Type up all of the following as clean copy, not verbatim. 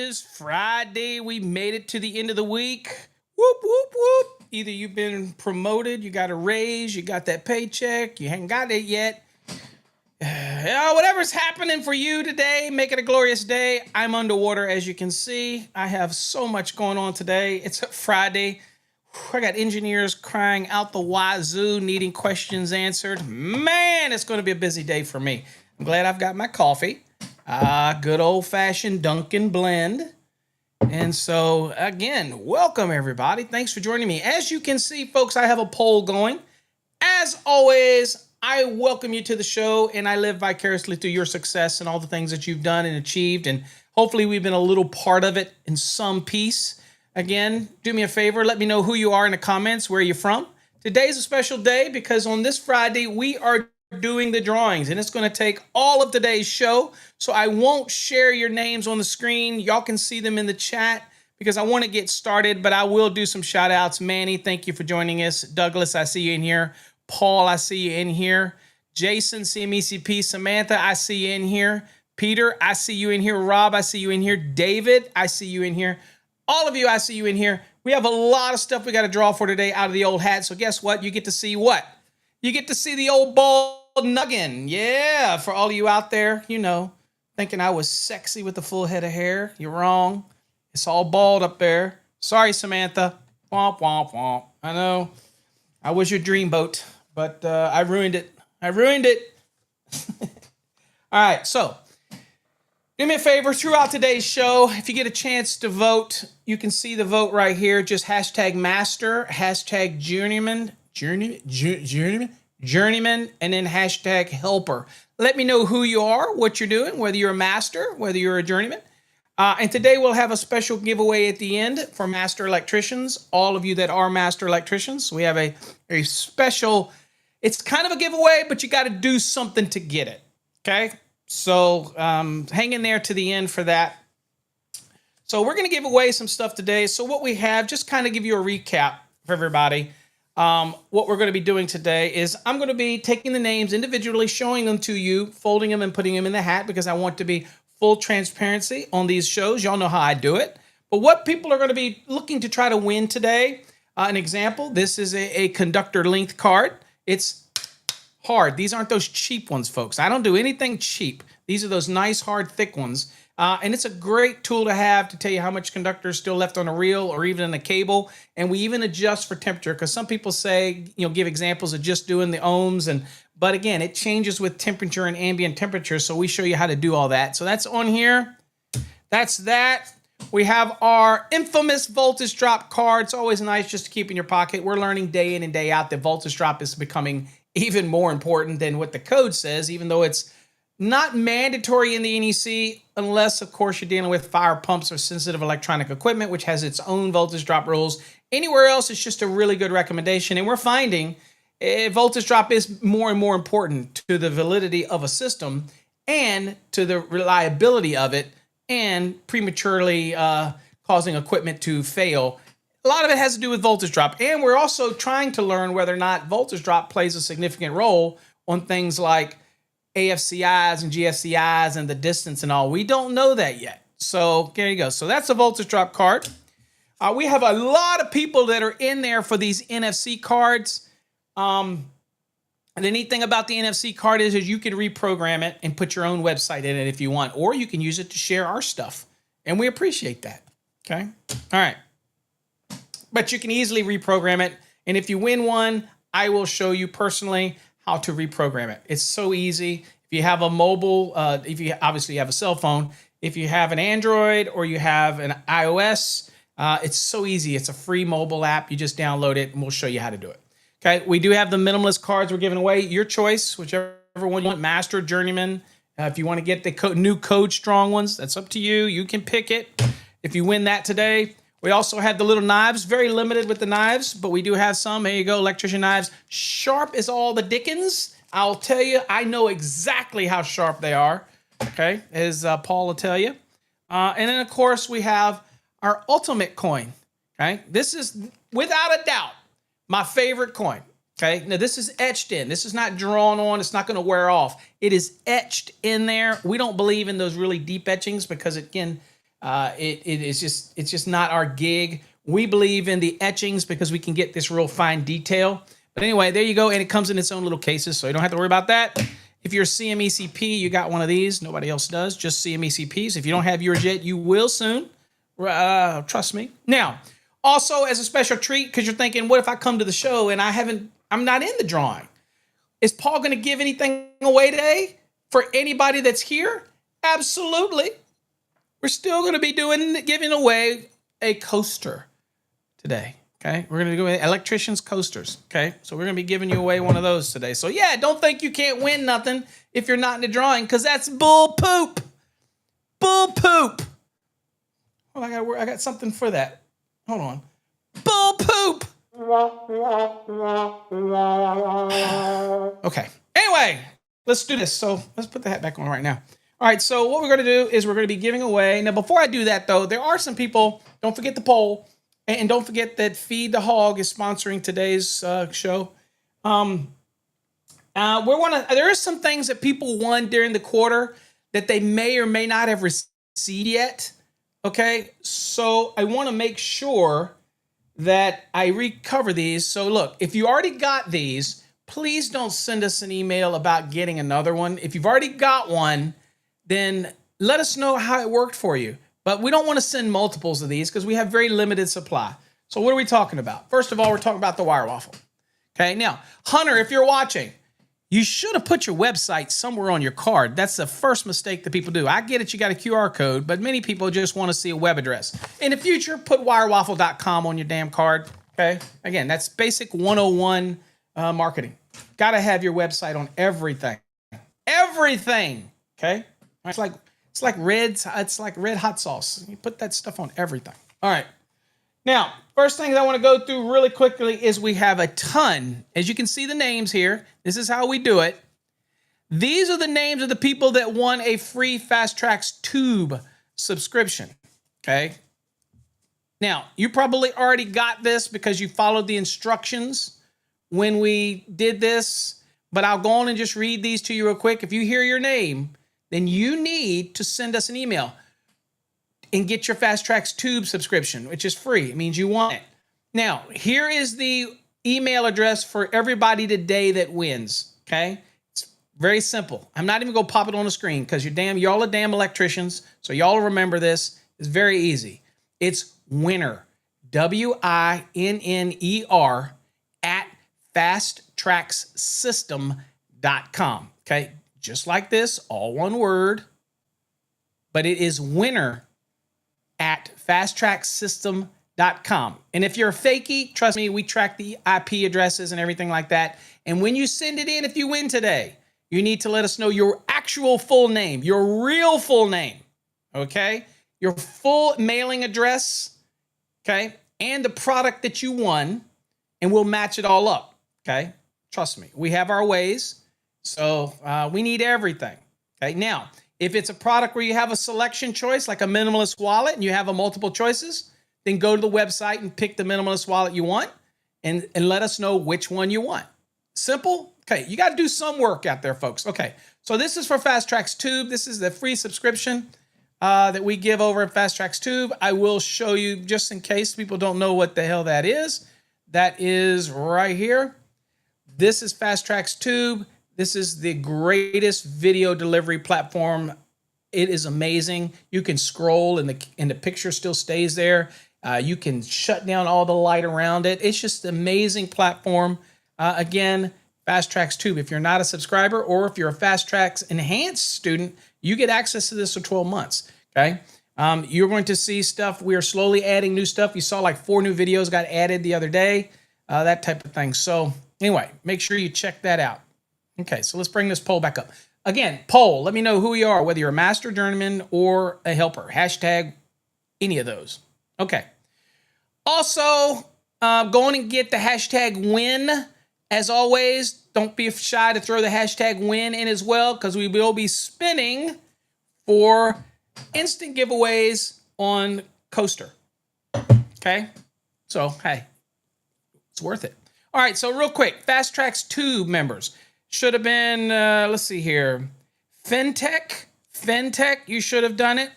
is Friday. We made it to the end of the week. Whoop, whoop, whoop. Either you've been promoted, you got a raise, you got that paycheck, you haven't got it yet. Whatever's happening for you today, make it a glorious day. I'm underwater, as you can see. I have so much going on today. It's a Friday. I got engineers crying out the wazoo, needing questions answered. Man, it's going to be a busy day for me. I'm glad I've got my coffee. Good old-fashioned Dunkin' blend. And so, again, welcome, everybody. Thanks for joining me. As you can see, folks, I have a poll going. As always, I welcome you to the show, and I live vicariously through your success and all the things that you've done and achieved. And hopefully we've been a little part of it in some piece. Again, do me a favor. Let me know who you are in the comments, where you're from. Today's a special day because on this Friday, we are doing the drawings, and it's going to take all of today's show. So I won't share your names on the screen. Y'all can see them in the chat because I want to get started, but I will do some shout outs. Manny, thank you for joining us. Douglas, I see you in here. Paul, I see you in here. Jason, CMECP. Samantha, I see you in here. Peter, I see you in here. Rob, I see you in here. David, I see you in here. All of you, I see you in here. We have a lot of stuff we got to draw for today out of the old hat. So guess what? You get to see what? You get to see the old bald nuggin. Yeah, for all of you out there, you know, thinking I was sexy with a full head of hair. You're wrong. It's all bald up there. Sorry, Samantha. Womp, womp, womp. I know. I was your dreamboat, but I ruined it. I ruined it. All right, so do me a favor, throughout today's show, if you get a chance to vote, you can see the vote right here. Just hashtag master, hashtag journeyman, journeyman, and then hashtag helper. Let me know who you are, what you're doing, whether you're a master, whether you're a journeyman. And today we'll have a special giveaway at the end for master electricians. All of you that are master electricians, we have a special, it's kind of a giveaway, but you got to do something to get it, okay? So hang in there to the end for that. So we're going to give away some stuff today. So what we have, just kind of give you a recap for everybody. What we're going to be doing today is I'm going to be taking the names individually, showing them to you, folding them and putting them in the hat because I want to be full transparency on these shows. Y'all know how I do it. But what people are going to be looking to try to win today, an example, this is a conductor length card. It's hard. These aren't those cheap ones, folks. I don't do anything cheap. These are those nice, hard, thick ones. And it's a great tool to have to tell you how much conductor is still left on a reel or even in a cable. And we even adjust for temperature because some people say, you know, give examples of just doing the ohms. But again, it changes with temperature and ambient temperature. So we show you how to do all that. So that's on here. That's that. We have our infamous voltage drop card. It's always nice just to keep in your pocket. We're learning day in and day out that voltage drop is becoming even more important than what the code says, even though it's not mandatory in the NEC, unless, of course, you're dealing with fire pumps or sensitive electronic equipment, which has its own voltage drop rules. Anywhere else, it's just a really good recommendation. And we're finding voltage drop is more and more important to the validity of a system and to the reliability of it and prematurely causing equipment to fail. A lot of it has to do with voltage drop. And we're also trying to learn whether or not voltage drop plays a significant role on things like AFCIs and GFCIs and the distance and all. We don't know that yet. So there you go. So that's a voltage drop card. We have a lot of people that are in there for these NFC cards. And the neat thing about the NFC card is you can reprogram it and put your own website in it if you want, or you can use it to share our stuff. And we appreciate that. Okay. All right. But you can easily reprogram it. And if you win one, I will show you personally how to reprogram it. It's so easy. If you have a mobile, if you obviously have a cell phone, if you have an Android or you have an iOS, it's so easy. It's a free mobile app. You just download it and we'll show you how to do it. Okay, we do have the minimalist cards we're giving away. Your choice, whichever one you want, master, journeyman. If you want to get the new code strong ones, that's up to you. You can pick it if you win that today. We also have the little knives, very limited with the knives, but we do have some. There you go, electrician knives. Sharp as all the dickens. I'll tell you, I know exactly how sharp they are, okay, as Paul will tell you. And then, of course, we have our ultimate coin, okay? This is, without a doubt, my favorite coin, okay? Now, this is etched in. This is not drawn on. It's not going to wear off. It is etched in there. We don't believe in those really deep etchings because, again, It's just not our gig. We believe in the etchings because we can get this real fine detail. But anyway, there you go. And it comes in its own little cases, so you don't have to worry about that. If you're a CMECP, you got one of these. Nobody else does, just CMECPs. If you don't have yours yet, you will soon. Trust me. Now, also as a special treat, because you're thinking, what if I come to the show and I'm not in the drawing? Is Paul going to give anything away today for anybody that's here? Absolutely. We're still going to be giving away a coaster today. Okay, we're going to do electrician's coasters. Okay, so we're going to be giving you away one of those today. So yeah, don't think you can't win nothing if you're not in the drawing, because that's bull poop. Bull poop. Well, I got something for that. Hold on. Bull poop. Okay. Anyway, let's do this. So let's put the hat back on right now. All right. So what we're going to do is we're going to be giving away. Now, before I do that, though, there are some people. Don't forget the poll. And don't forget that Feed the Hog is sponsoring today's show. There are some things that people won during the quarter that they may or may not have received yet. Okay, so I want to make sure that I recover these. So look, if you already got these, please don't send us an email about getting another one. If you've already got one, then let us know how it worked for you. But we don't want to send multiples of these because we have very limited supply. So what are we talking about? First of all, we're talking about the WireWaffle. Okay, now, Hunter, if you're watching, you should have put your website somewhere on your card. That's the first mistake that people do. I get it, you got a QR code, but many people just want to see a web address. In the future, put wirewaffle.com on your damn card. Okay, again, that's basic 101 marketing. Got to have your website on everything. Everything. Okay, it's like red hot sauce. You put that stuff on everything. All right. Now, first thing I want to go through really quickly is we have a ton. As you can see the names here, this is how we do it. These are the names of the people that won a free Fast Tracks Tube subscription. Okay. Now, you probably already got this because you followed the instructions when we did this, but I'll go on and just read these to you real quick. If you hear your name, then you need to send us an email and get your Fast Tracks Tube subscription, which is free. It means you want it. Now, here is the email address for everybody today that wins, okay? It's very simple. I'm not even going to pop it on the screen because y'all are damn electricians, so y'all remember this. It's very easy. It's winner, WINNER, at fasttrackssystem.com, okay? Just like this, all one word, but it is winner at fasttrackssystem.com. And if you're a fakie, trust me, we track the IP addresses and everything like that. And when you send it in, if you win today, you need to let us know your actual full name, your real full name, okay? Your full mailing address, okay? And the product that you won, and we'll match it all up, okay? Trust me, we have our ways. So we need everything. Okay. Now, if it's a product where you have a selection choice, like a Minimalist Wallet, and you have a multiple choices, then go to the website and pick the Minimalist Wallet you want and let us know which one you want. Simple. Okay. You got to do some work out there, folks. Okay. So this is for Fast Tracks Tube. This is the free subscription that we give over at Fast Tracks Tube. I will show you just in case people don't know what the hell that is. That is right here. This is Fast Tracks Tube. This is the greatest video delivery platform. It is amazing. You can scroll and the picture still stays there. You can shut down all the light around it. It's just an amazing platform. Again, Fast Tracks Tube. If you're not a subscriber or if you're a Fast Tracks Enhanced student, you get access to this for 12 months. Okay. You're going to see stuff. We are slowly adding new stuff. You saw like 4 new videos got added the other day, that type of thing. So anyway, make sure you check that out. Okay, so let's bring this poll back up. Again, poll, let me know who you are, whether you're a master, journeyman, or a helper. Hashtag any of those. Okay. Also, go on and get the hashtag win. As always, don't be shy to throw the hashtag win in as well, because we will be spinning for instant giveaways on Coaster. Okay? So, hey, it's worth it. All right, so real quick, Fast Tracks Tube members. Should have been, let's see here. FinTech, you should have done it.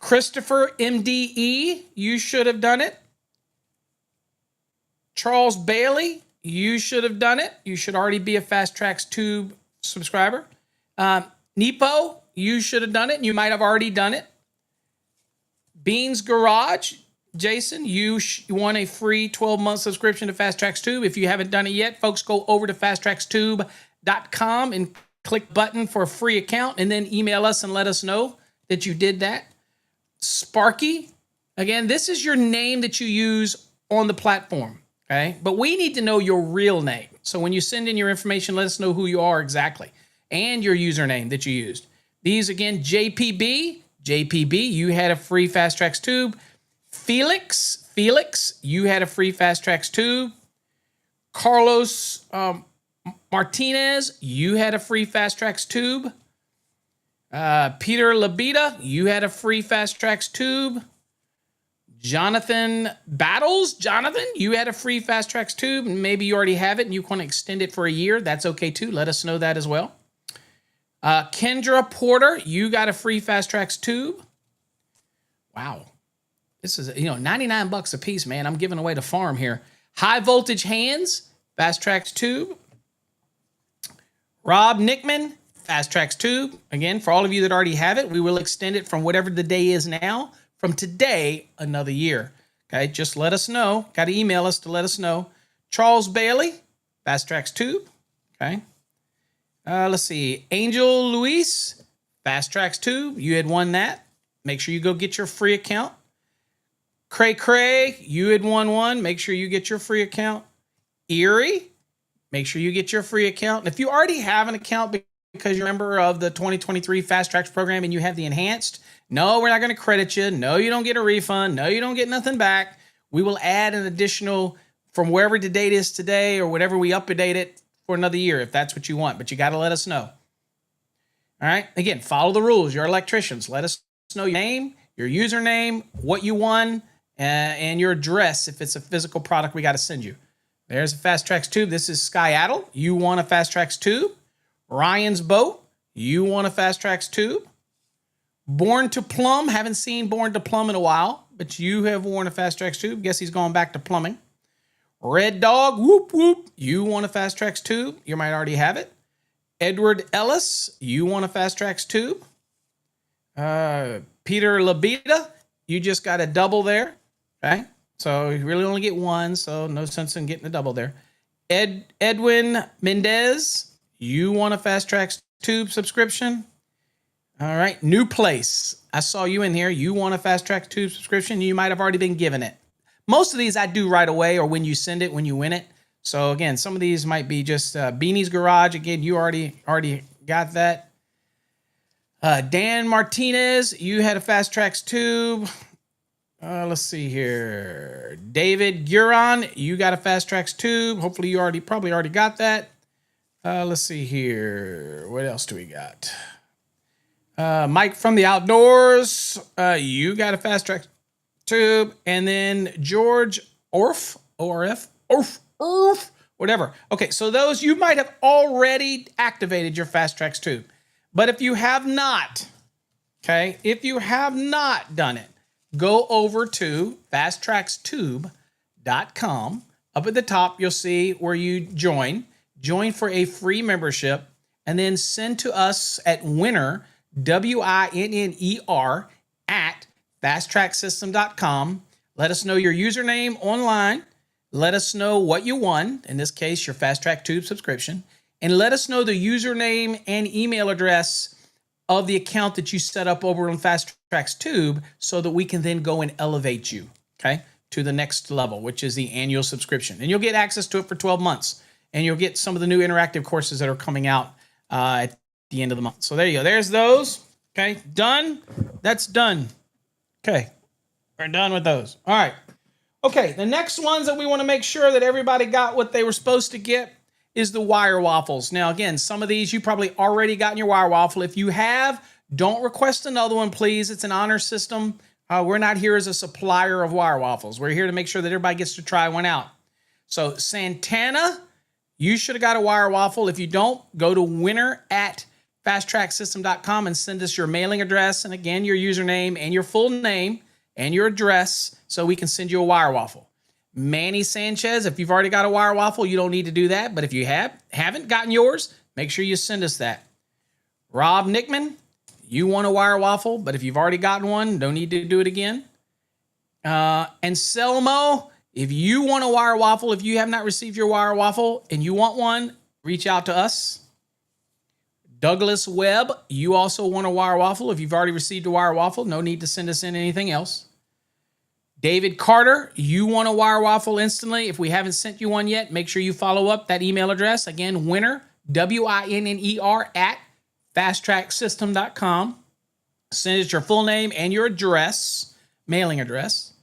Christopher MDE, you should have done it. Charles Bailey, you should have done it. You should already be a Fast Tracks Tube subscriber. Nepo, you should have done it. You might have already done it. Beans Garage, Jason, you won a free 12-month subscription to Fast Tracks Tube. If you haven't done it yet, folks, go over to fasttrackstube.com and click button for a free account, and then email us and let us know that you did that. Sparky, again, this is your name that you use on the platform, okay? But we need to know your real name. So when you send in your information, let us know who you are exactly and your username that you used. These, again, JPB, you had a free Fast Tracks Tube. Felix, you had a free Fast Tracks Tube. Carlos Martinez, you had a free Fast Tracks Tube. Peter Labita, you had a free Fast Tracks Tube. Jonathan Battles, you had a free Fast Tracks Tube, and maybe you already have it and you want to extend it for a year. That's okay too. Let us know that as well. Kendra Porter, you got a free Fast Tracks Tube. Wow. This is, 99 bucks a piece, man. I'm giving away the farm here. High Voltage Hands, Fast Tracks Tube. Rob Nickman, Fast Tracks Tube. Again, for all of you that already have it, we will extend it from whatever the day is now, from today, another year. Okay, just let us know. Got to email us to let us know. Charles Bailey, Fast Tracks Tube. Okay. Let's see. Angel Luis, Fast Tracks Tube. You had won that. Make sure you go get your free account. Cray, you had won one. Make sure you get your free account. Erie, make sure you get your free account. And if you already have an account because you're a member of the 2023 Fast Tracks program and you have the enhanced, no, we're not going to credit you. No, you don't get a refund. No, you don't get nothing back. We will add an additional from wherever the date is today or whatever we update it for another year if that's what you want. But you got to let us know. All right. Again, follow the rules. You're electricians. Let us know your name, your username, what you won, and your address if it's a physical product we got to send you. There's a Fast Tracks Tube. This is Skyattle. You won a Fast Tracks Tube. Ryan's Boat. You won a Fast Tracks Tube. Born to Plumb. Haven't seen Born to Plumb in a while, but you have worn a Fast Tracks Tube. Guess he's going back to plumbing. Red Dog. Whoop, whoop. You won a Fast Tracks Tube. You might already have it. Edward Ellis. You won a Fast Tracks Tube. Peter Labita. You just got a double there. Okay. So you really only get one, so no sense in getting a double there. Edwin Mendez, you want a Fast Tracks Tube subscription. All right. New Place, I saw you in here. You want a Fast Tracks Tube subscription. You might have already been given it. Most of these I do right away or when you send it, when you win it. So again, some of these might be just Beanie's Garage. Again, you already got that. Dan Martinez, you had a Fast Tracks Tube. Let's see here. David Guron, you got a Fast Tracks Tube. Hopefully you probably already got that. Let's see here. What else do we got? Mike from the Outdoors, you got a Fast Tracks Tube. And then George Orf, whatever. Okay, so those, you might have already activated your Fast Tracks Tube. But if you have not, okay, if you have not done it, go over to fasttrackstube.com. Up at the top, you'll see where you join. Join for a free membership, and then send to us at winner, WINNER, at fasttracksystem.com. Let us know your username online. Let us know what you won, in this case, your Fast Track Tube subscription. And let us know the username and email address of the account that you set up over on Fast Tracks Tube so that we can then go and elevate you, okay, to the next level, which is the annual subscription. And you'll get access to it for 12 months. And you'll get some of the new interactive courses that are coming out at the end of the month. So there you go. There's those. Okay, done. That's done. Okay, we're done with those. All right. Okay, the next ones that we want to make sure that everybody got what they were supposed to get is the WireWaffles. Now, again, some of these you probably already got in your WireWaffle. If you have, don't request another one, please. It's an honor system. We're not here as a supplier of WireWaffles. We're here to make sure that everybody gets to try one out. So Santana, you should have got a WireWaffle. If you don't, go to winner at fasttracksystem.com and send us your mailing address and again your username and your full name and your address so we can send you a WireWaffle. Manny Sanchez, if you've already got a WireWaffle, you don't need to do that. But if you haven't gotten yours, make sure you send us that. Rob Nickman, you want a WireWaffle, but if you've already gotten one, don't need to do it again. Anselmo, if you want a WireWaffle, if you have not received your WireWaffle and you want one, reach out to us. Douglas Webb, you also want a WireWaffle. If you've already received a WireWaffle, no need to send us in anything else. David Carter, you want a WireWaffle instantly. If we haven't sent you one yet, make sure you follow up that email address. Again, winner, WINNER, at fasttracksystem.com. Send us your full name and your address, mailing address,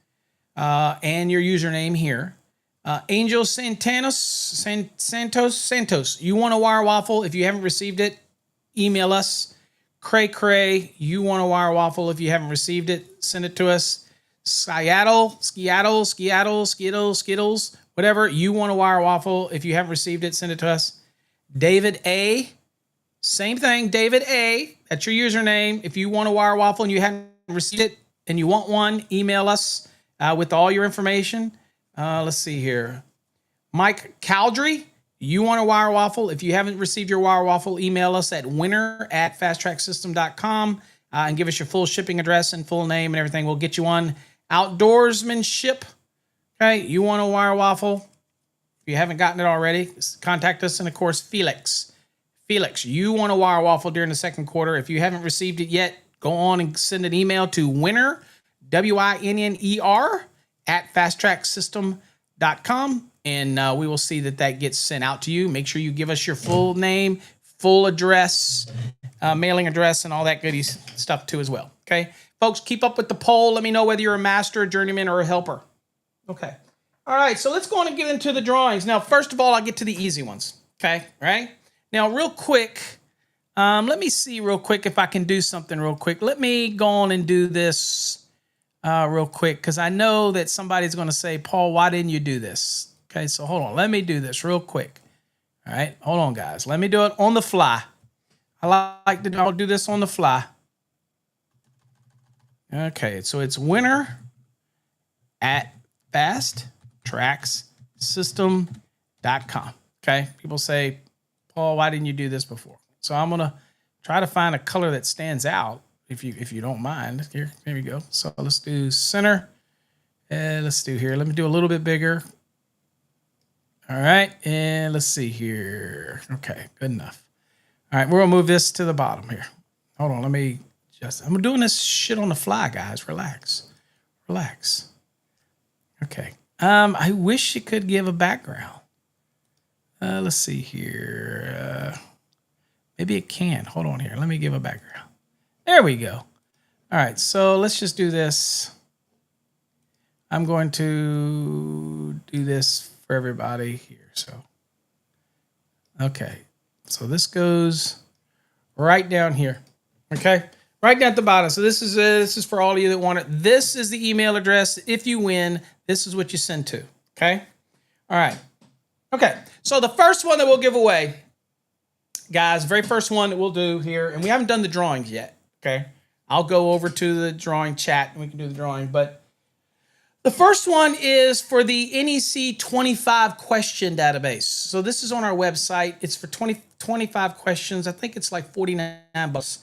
and your username here. Angel Santos, you want a WireWaffle. If you haven't received it, email us. Cray, you want a WireWaffle. If you haven't received it, send it to us. Skittles, whatever, you want a WireWaffle. If you haven't received it, send it to us. David A, same thing, David A, that's your username. If you want a WireWaffle and you haven't received it and you want one, email us with all your information. Let's see here. Mike Caldry, you want a WireWaffle. If you haven't received your WireWaffle, email us at winner@fasttracksystem.com and give us your full shipping address and full name and everything. We'll get you one. Outdoorsmanship, okay, you want a WireWaffle. If you haven't gotten it already, contact us. And of course, Felix, you want a WireWaffle during the second quarter. If you haven't received it yet, go on and send an email to winner, WINNER, at fasttracksystem.com. And we will see that gets sent out to you. Make sure you give us your full name, full address, mailing address, and all that goody stuff too as well. Okay, folks, keep up with the poll. Let me know whether you're a master, a journeyman, or a helper. Okay. All right, so let's go on and get into the drawings. Now, first of all, I'll get to the easy ones. Okay, right? Now, real quick, let me see real quick if I can do something real quick. Let me go on and do this real quick because I know that somebody's going to say, Paul, why didn't you do this? Okay, so hold on. Let me do this real quick. All right, hold on, guys. Let me do it on the fly. I'll do this on the fly. Okay, so it's winner at fasttracksystem.com. Okay, people say, Paul, why didn't you do this before? So I'm gonna try to find a color that stands out, if you don't mind. Here we go. So let's do center. Let's do here. Let me do a little bit bigger. All right, and let's see here. Okay, good enough. All right, we're gonna move this to the bottom here. Hold on, I'm doing this shit on the fly, guys. Relax. Okay. I wish you could give a background. Let's see here. Maybe it can. Hold on here. Let me give a background. There we go. All right, so let's just do this. I'm going to do this for everybody here. So, okay. So this goes right down here. Okay. Right down at the bottom. So this is for all of you that want it. This is the email address. If you win, this is what you send to. Okay. All right. Okay. So the first one that we'll give away, guys, very first one that we'll do here, and we haven't done the drawings yet. Okay. I'll go over to the drawing chat and we can do the drawing. But the first one is for the NEC 25 question database. So this is on our website. It's for 25 questions. I think it's like $49.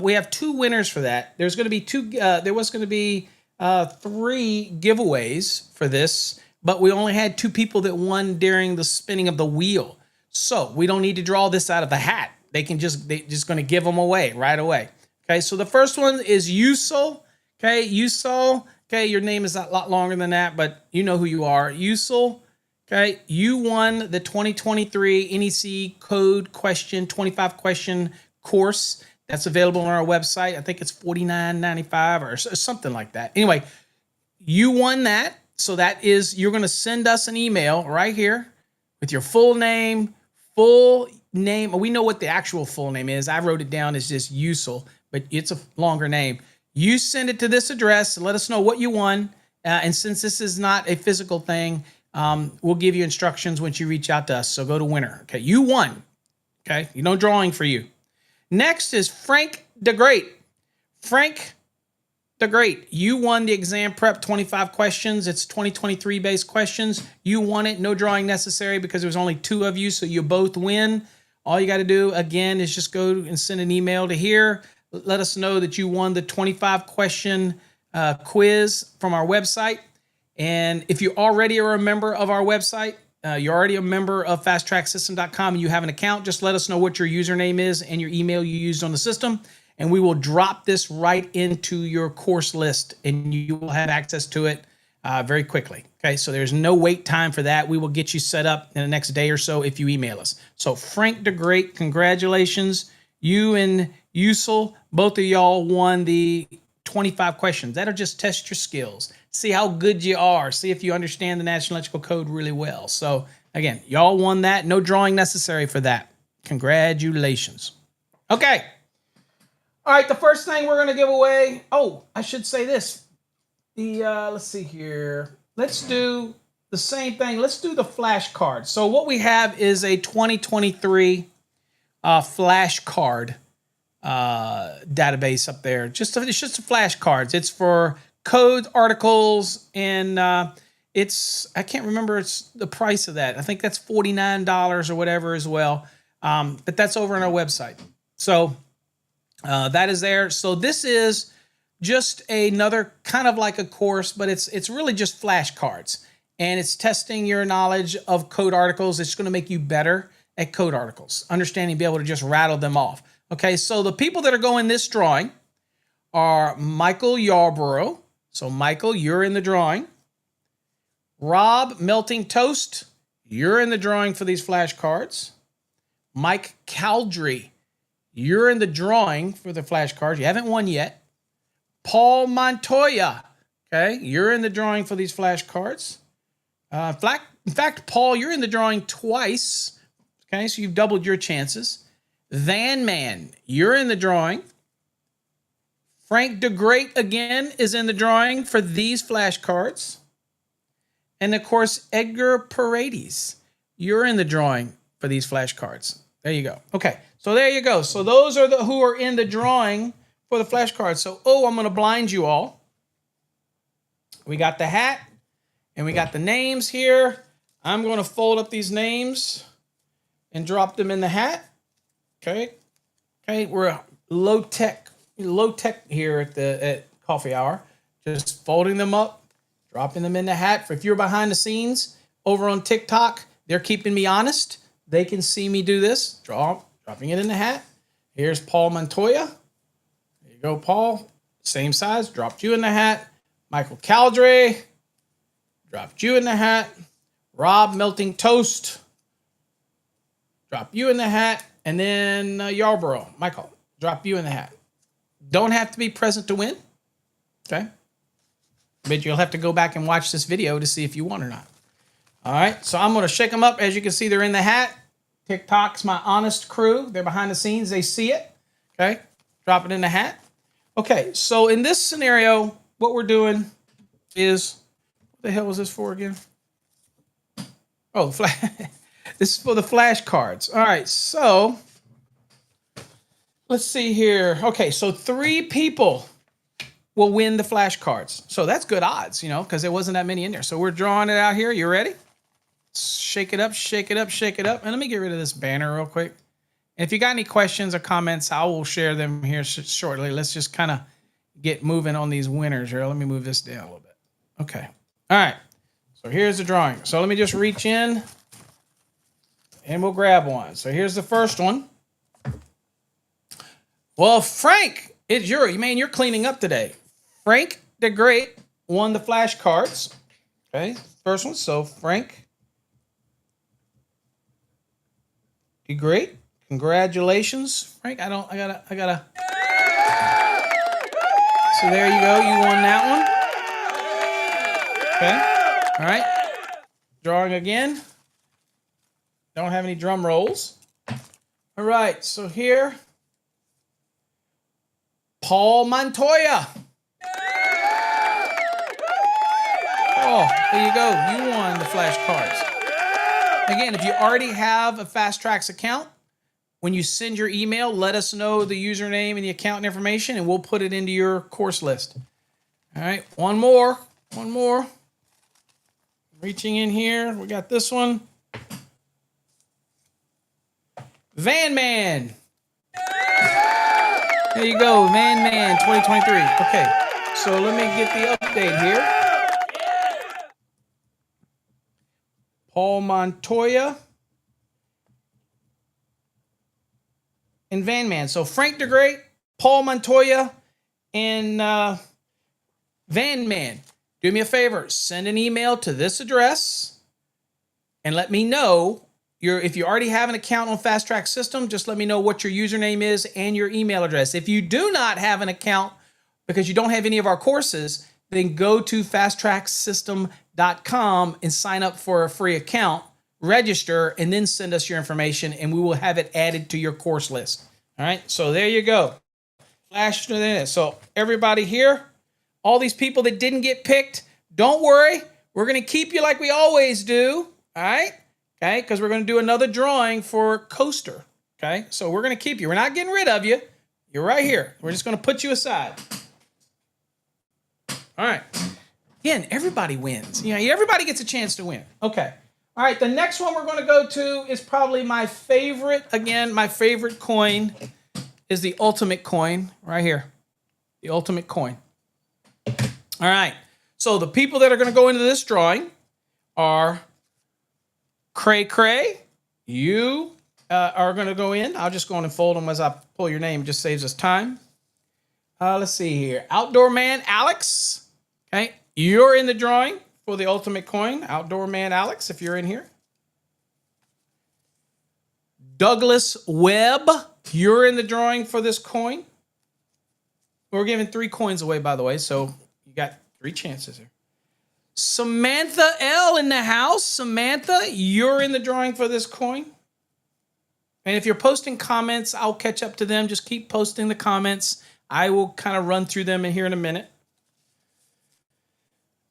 We have two winners for that. There's going to be there was going to be 3 giveaways for this, but we only had 2 people that won during the spinning of the wheel. So we don't need to draw this out of a hat. They're just going to give them away right away. Okay. So the first one is Yusul. Okay. Yusul. Okay. Your name is a lot longer than that, but you know who you are. Yusul. Okay. You won the 2023 NEC code question, 25 question course. That's available on our website. I think it's $49.95 or something like that. Anyway, you won that. So that is, you're going to send us an email right here with your full name. We know what the actual full name is. I wrote it down as just Yusul, but it's a longer name. You send it to this address and let us know what you won. And since this is not a physical thing, we'll give you instructions once you reach out to us. So go to winner. Okay, you won. Okay, no drawing for you. Next is Frank the Great. Frank the Great, you won the exam prep 25 questions. It's 2023 based questions. You won it. No drawing necessary because there was only 2 of you, so you both win. All you got to do, again, is just go and send an email to here. Let us know that you won the 25 question quiz from our website. And if you're already a member of our website, you're already a member of fasttracksystem.com and you have an account, just let us know what your username is and your email you used on the system. And we will drop this right into your course list and you will have access to it very quickly. Okay, so there's no wait time for that. We will get you set up in the next day or so if you email us. So Frank the Great, congratulations. You and Usul, both of y'all won the 25 questions. That'll just test your skills. See how good you are. See if you understand the National Electrical Code really well. So again, y'all won that. No drawing necessary for that. Congratulations. Okay. All right, the first thing we're going to give away. Oh, I should say this. Let's see here. Let's do the same thing. Let's do the flashcard. So what we have is a 2023 flashcard database up there. It's just flashcards. It's for code articles, and it's, I can't remember it's the price of that. I think that's $49 or whatever as well. But that's over on our website. So that is there. So this is just another kind of like a course, but it's really just flashcards, and it's testing your knowledge of code articles. It's going to make you better at code articles, understanding, be able to just rattle them off. Okay, so the people that are going this drawing are Michael Yarborough. So Michael, you're in the drawing. Rob Melting Toast, you're in the drawing for these flashcards. Mike Caldry, you're in the drawing for the flashcards. You haven't won yet. Paul Montoya, okay, you're in the drawing for these flashcards. In fact, Paul, you're in the drawing twice. Okay, so you've doubled your chances. Van Man, you're in the drawing. Frank the Great, again, is in the drawing for these flashcards. And, of course, Edgar Paredes, you're in the drawing for these flashcards. There you go. Okay, so there you go. So those are the who are in the drawing for the flashcards. So, I'm going to blind you all. We got the hat, and we got the names here. I'm going to fold up these names and drop them in the hat. Okay, we're low tech here at Coffee Hour. Just folding them up, dropping them in the hat. If you're behind the scenes over on TikTok, they're keeping me honest. They can see me do this. Dropping it in the hat. Here's Paul Montoya. There you go, Paul. Same size. Dropped you in the hat. Michael Caldry. Dropped you in the hat. Rob Melting Toast. Drop you in the hat. And then Yarborough, Michael, drop you in the hat. Don't have to be present to win. Okay. But you'll have to go back and watch this video to see if you won or not. All right. So I'm going to shake them up. As you can see, they're in the hat. TikTok's my honest crew. They're behind the scenes. They see it. Okay. Drop it in the hat. Okay. So in this scenario, what we're doing is, what the hell was this for again? Oh, this is for the flashcards. All right, so let's see here. Okay, so 3 people will win the flashcards. So that's good odds, because there wasn't that many in there. So we're drawing it out here. You ready? Shake it up, shake it up, shake it up. And let me get rid of this banner real quick. And if you got any questions or comments, I will share them here shortly. Let's just kind of get moving on these winners here. Let me move this down a little bit. Okay. All right. So here's the drawing. So let me just reach in. And we'll grab one. So here's the first one. Well, Frank, you're cleaning up today. Frank the Great won the flashcards. Okay, first one. So Frank the Great, congratulations, Frank. I gotta. So there you go. You won that one. Okay. All right. Drawing again. Don't have any drum rolls. All right, so here, Paul Montoya. Oh, there you go. You won the flashcards. Again, if you already have a Fast Tracks account, when you send your email, let us know the username and the account information, and we'll put it into your course list. All right, one more. Reaching in here, we got this one. Van Man. There you go, Van Man 2023. Okay, so let me get the update here. Paul Montoya and Van Man. So Frank the Great, Paul Montoya, and Van Man. Do me a favor, send an email to this address and let me know if you already have an account on Fast Track System, just let me know what your username is and your email address. If you do not have an account because you don't have any of our courses, then go to fasttracksystem.com and sign up for a free account, register, and then send us your information, and we will have it added to your course list. All right, so there you go. So everybody here, all these people that didn't get picked, don't worry. We're going to keep you like we always do, all right? Okay, because we're going to do another drawing for Coaster, okay? So we're going to keep you. We're not getting rid of you. You're right here. We're just going to put you aside. All right. Again, everybody wins. You know, everybody gets a chance to win. Okay. All right, the next one we're going to go to is probably my favorite. Again, my favorite coin is the ultimate coin right here. The ultimate coin. All right. So the people that are going to go into this drawing are Cray Cray. You are going to go in. I'll just go in and fold them as I pull your name. It just saves us time. Let's see here. Outdoor Man Alex. Okay. You're in the drawing for the ultimate coin. Outdoor Man Alex, if you're in here. Douglas Webb. You're in the drawing for this coin. We're giving 3 coins away, by the way, so you got 3 chances here. Samantha L in the house. Samantha, you're in the drawing for this coin. And if you're posting comments, I'll catch up to them. Just keep posting the comments. I will kind of run through them in here in a minute.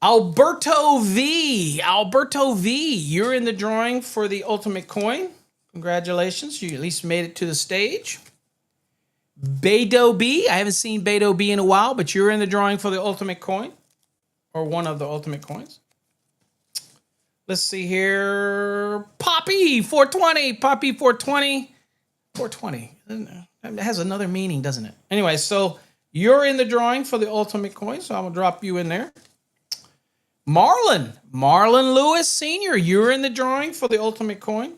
Alberto V. Alberto V, you're in the drawing for the ultimate coin. Congratulations. You at least made it to the stage. Beto B. I haven't seen Beto B in a while, but you're in the drawing for the ultimate coin. Or one of the ultimate coins. Let's see here. Poppy 420. Poppy 420. 420. It has another meaning, doesn't it? Anyway, so you're in the drawing for the ultimate coin, so I'm going to drop you in there. Marlon. Marlon Lewis Sr., you're in the drawing for the ultimate coin.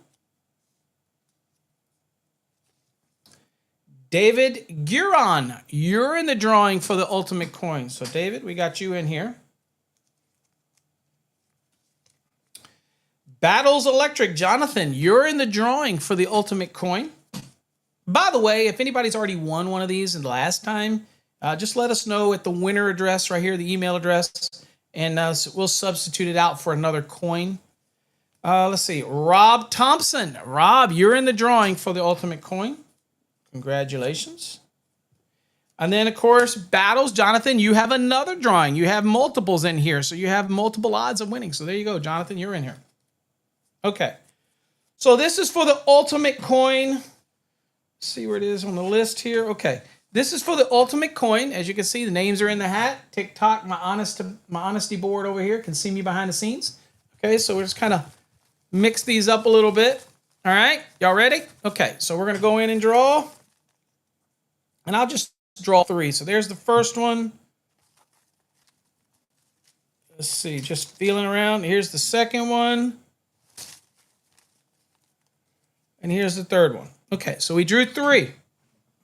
David Gueron, you're in the drawing for the ultimate coin. So, David, we got you in here. Battles Electric, Jonathan, you're in the drawing for the ultimate coin. By the way, if anybody's already won one of these in the last time, just let us know at the winner address right here, the email address, and we'll substitute it out for another coin. Let's see. Rob Thompson. Rob, you're in the drawing for the ultimate coin. Congratulations. And then, of course, Battles. Jonathan, you have another drawing. You have multiples in here, so you have multiple odds of winning. So there you go, Jonathan, you're in here. Okay. So this is for the ultimate coin. Let's see where it is on the list here. Okay. This is for the ultimate coin. As you can see, the names are in the hat. TikTok, my honesty board over here can see me behind the scenes. Okay, so we're just kind of mix these up a little bit. All right, y'all ready? Okay, so we're going to go in and draw. And I'll just draw 3. So there's the first one. Let's see, just feeling around. Here's the second one. And here's the third one. Okay, so we drew 3.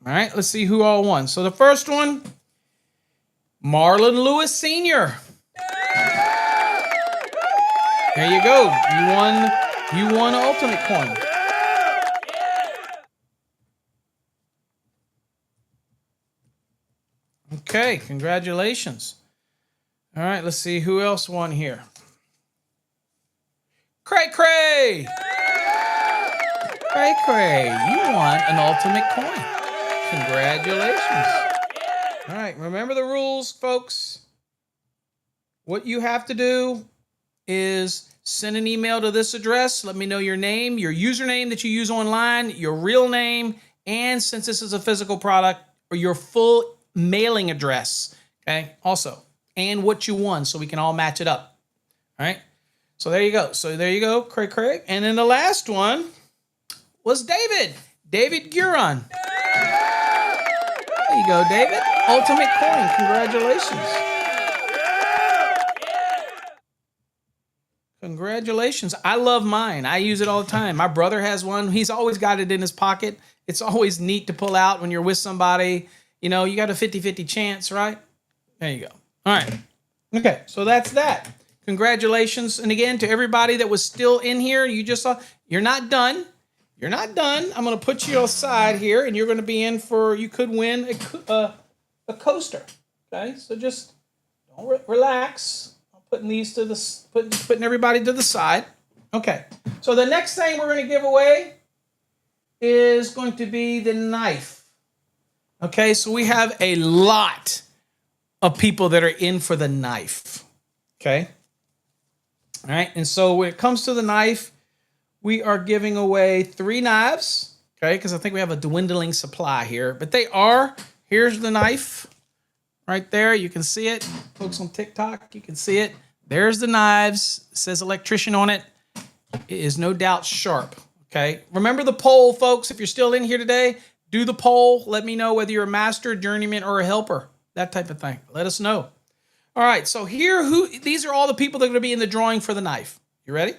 All right, let's see who all won. So the first one, Marlon Lewis Sr. There you go. You won an ultimate coin. Okay, congratulations. All right, let's see who else won here. Cray Cray. Cray Cray, you won an ultimate coin. Congratulations. All right, remember the rules, folks. What you have to do is send an email to this address. Let me know your name, your username that you use online, your real name, and since this is a physical product, or your full mailing address. Okay, also, and what you won so we can all match it up. All right, so there you go. Craig. And then the last one was David Guron. There you go, David. Ultimate coin. Congratulations. Congratulations. I love mine. I use it all the time. My brother has one. He's always got it in his pocket. It's always neat to pull out when you're with somebody. You know, you got a 50-50 chance, right? There you go. All right. Okay, so that's that. Congratulations. And again, to everybody that was still in here, you just saw, you're not done. You're not done. I'm going to put you aside here, and you're going to be in for, you could win a coaster. Okay, so just don't relax. I'm putting these to the, putting everybody to the side. Okay, so the next thing we're going to give away is going to be the knife. Okay, so we have a lot of people that are in for the knife. Okay. All right, and so when it comes to the knife, we are giving away 3 knives, okay, because I think we have a dwindling supply here. But they are, here's the knife right there. You can see it. Folks on TikTok, you can see it. There's the knives. It says electrician on it. It is no doubt sharp, okay? Remember the poll, folks. If you're still in here today, do the poll. Let me know whether you're a master, journeyman, or a helper, that type of thing. Let us know. All right, so here, these are all the people that are going to be in the drawing for the knife. You ready?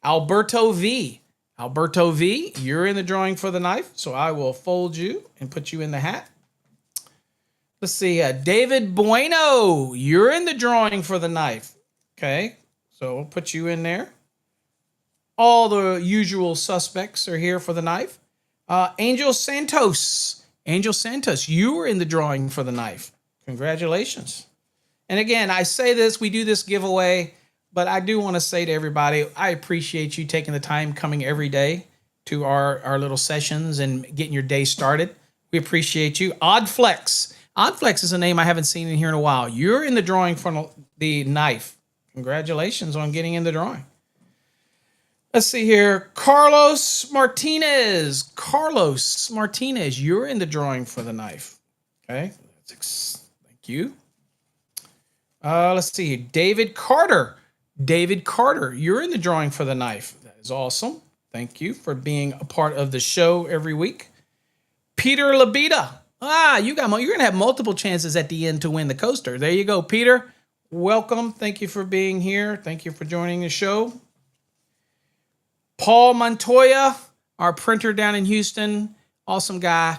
Alberto V. Alberto V, you're in the drawing for the knife, so I will fold you and put you in the hat. Let's see, David Bueno, you're in the drawing for the knife. Okay, so we'll put you in there. All the usual suspects are here for the knife. Angel Santos. Angel Santos, you are in the drawing for the knife. Congratulations. And again, I say this, we do this giveaway, but I do want to say to everybody, I appreciate you taking the time coming every day to our little sessions and getting your day started. We appreciate you. Oddflex. Oddflex is a name I haven't seen in here in a while. You're in the drawing for the knife. Congratulations on getting in the drawing. Let's see here. Carlos Martinez. Carlos Martinez, you're in the drawing for the knife. Okay. Thank you. Let's see. David Carter. David Carter, you're in the drawing for the knife. That is awesome. Thank you for being a part of the show every week. Peter Labita. You're going to have multiple chances at the end to win the coaster. There you go, Peter. Welcome. Thank you for being here. Thank you for joining the show. Paul Montoya, our printer down in Houston. Awesome guy.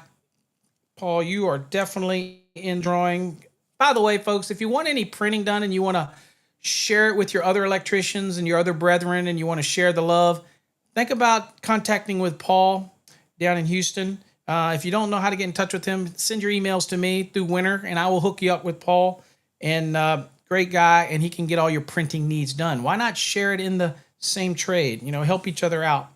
Paul, you are definitely in drawing. By the way, folks, if you want any printing done and you want to share it with your other electricians and your other brethren and you want to share the love, think about contacting with Paul down in Houston. If you don't know how to get in touch with him, send your emails to me through Winter, and I will hook you up with Paul. And great guy, and he can get all your printing needs done. Why not share it in the same trade? You know, help each other out.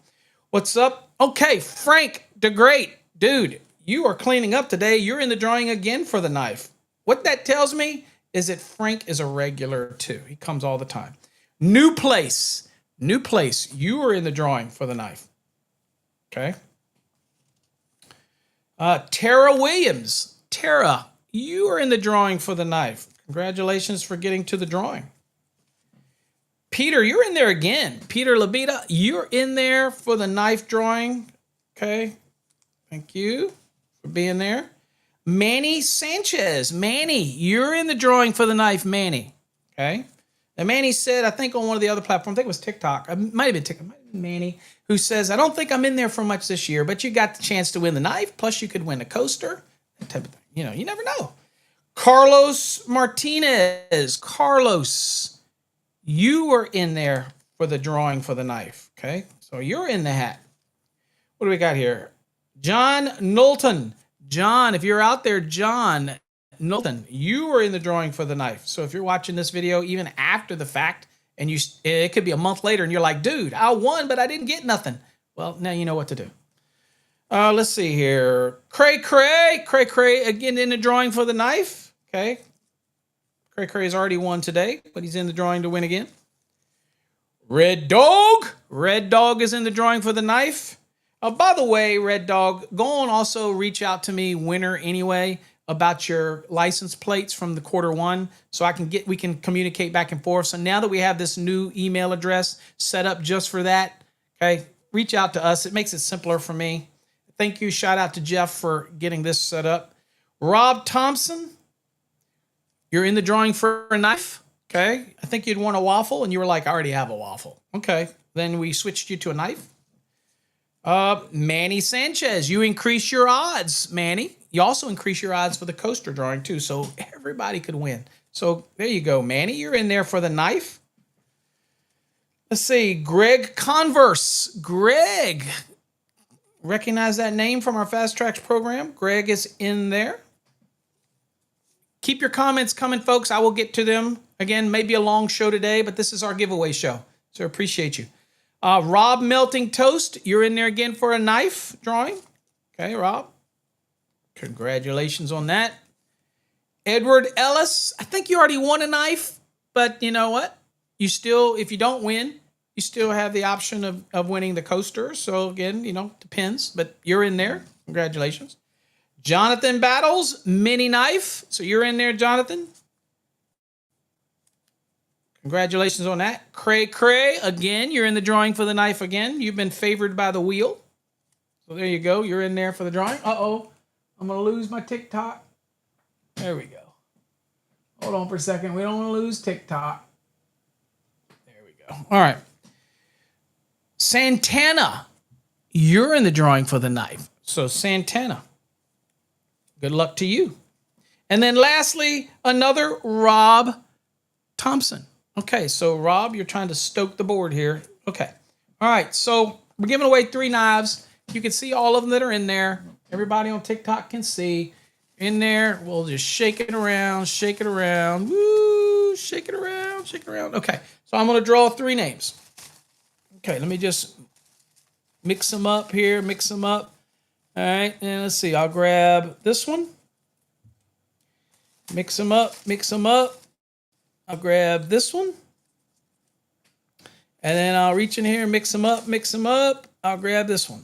What's up? Okay, Frank DeGreat. Dude, you are cleaning up today. You're in the drawing again for the knife. What that tells me is that Frank is a regular too. He comes all the time. New Place. New Place. You are in the drawing for the knife. Okay. Tara Williams. Tara, you are in the drawing for the knife. Congratulations for getting to the drawing. Peter, you're in there again. Peter Labita, you're in there for the knife drawing. Okay. Thank you for being there. Manny Sanchez. Manny, you're in the drawing for the knife, Manny. Okay. And Manny said, I think on one of the other platforms, I think it was TikTok. It might have been TikTok. It might have been Manny, who says, I don't think I'm in there for much this year, but you got the chance to win the knife. Plus, you could win a coaster. That type of thing. You know, you never know. Carlos Martinez. Carlos, you were in there for the drawing for the knife. Okay. So you're in the hat. What do we got here? John Knowlton. John, if you're out there, John Knowlton, you are in the drawing for the knife. So if you're watching this video even after the fact, and it could be a month later, and you're like, dude, I won, but I didn't get nothing. Well, now you know what to do. Let's see here. Cray, again in the drawing for the knife. Okay. Cray has already won today, but he's in the drawing to win again. Red Dog. Red Dog is in the drawing for the knife. By the way, Red Dog, go on also reach out to me, winner anyway, about your license plates from the Q1 so we can communicate back and forth. So now that we have this new email address set up just for that, okay, reach out to us. It makes it simpler for me. Thank you. Shout out to Jeff for getting this set up. Rob Thompson, you're in the drawing for a knife. Okay. I think you'd want a waffle and you were like, I already have a waffle. Okay. Then we switched you to a knife. Manny Sanchez, you increase your odds, Manny. You also increase your odds for the coaster drawing too, so everybody could win. So there you go, Manny. You're in there for the knife. Let's see, Greg Converse. Greg, recognize that name from our Fast Tracks program. Greg is in there. Keep your comments coming, folks. I will get to them. Again, maybe a long show today, but this is our giveaway show, so appreciate you. Rob Melting Toast, you're in there again for a knife drawing. Okay, Rob. Congratulations on that. Edward Ellis, I think you already won a knife, but you know what? You still, if you don't win, you still have the option of winning the coaster. So again, depends, but you're in there. Congratulations. Jonathan Battles, mini knife. So you're in there, Jonathan. Congratulations on that. Cray, again, you're in the drawing for the knife again. You've been favored by the wheel. So there you go. You're in there for the drawing. Uh-oh. I'm going to lose my TikTok. There we go. Hold on for a second. We don't want to lose TikTok. There we go. All right. Santana, you're in the drawing for the knife. So Santana, good luck to you. And then lastly, another Rob Thompson. Okay, so Rob, you're trying to stoke the board here. Okay. All right, so we're giving away 3 knives. You can see all of them that are in there. Everybody on TikTok can see. In there, we'll just shake it around, shake it around. Woo, shake it around, shake it around. Okay, so I'm going to draw 3 names. Okay, let me just mix them up here, mix them up. All right, and let's see. I'll grab this one. Mix them up, mix them up. I'll grab this one. And then I'll reach in here and mix them up, mix them up. I'll grab this one.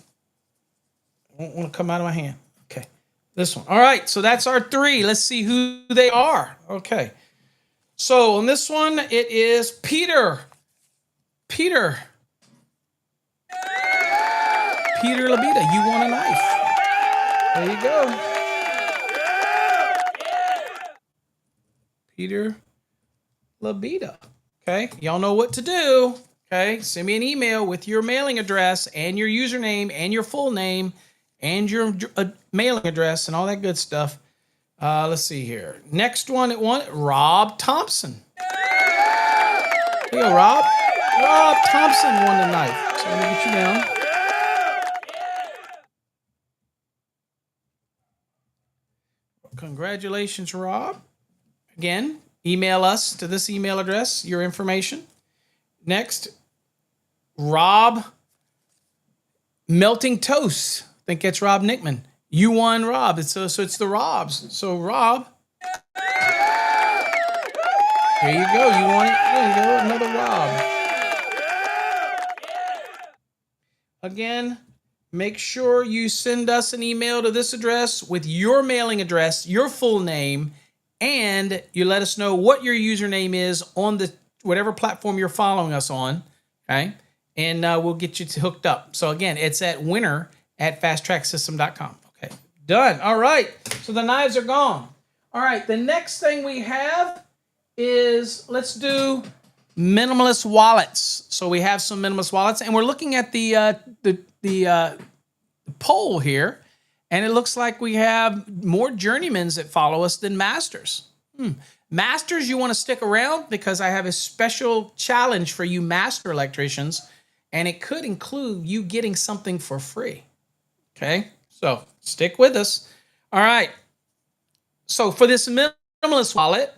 I don't want to come out of my hand. Okay, this one. All right, so that's our 3. Let's see who they are. Okay, so on this one, it is Peter. Peter Labita, you won a knife. There you go. Peter Labita. Okay, y'all know what to do. Okay, send me an email with your mailing address and your username and your full name and your mailing address and all that good stuff. Let's see here. Next one, Rob Thompson. Here you go, Rob. Rob Thompson won the knife. So let me get you down. Congratulations, Rob. Again, email us to this email address, your information. Next, Rob Melting Toast. I think it's Rob Nickman. You won, Rob. So it's the Robs. So Rob, there you go. You won it. There you go. Another Rob. Again, make sure you send us an email to this address with your mailing address, your full name, and you let us know what your username is on the whatever platform you're following us on, okay? And we'll get you hooked up. So again, it's at winner@fasttracksystem.com. Okay, done. All right, so the knives are gone. All right, the next thing we have is, let's do minimalist wallets. So we have some minimalist wallets, and we're looking at the poll here. And it looks like we have more journeymans that follow us than masters. Masters, you want to stick around because I have a special challenge for you master electricians, and it could include you getting something for free. Okay, so stick with us. All right. So for this minimalist wallet,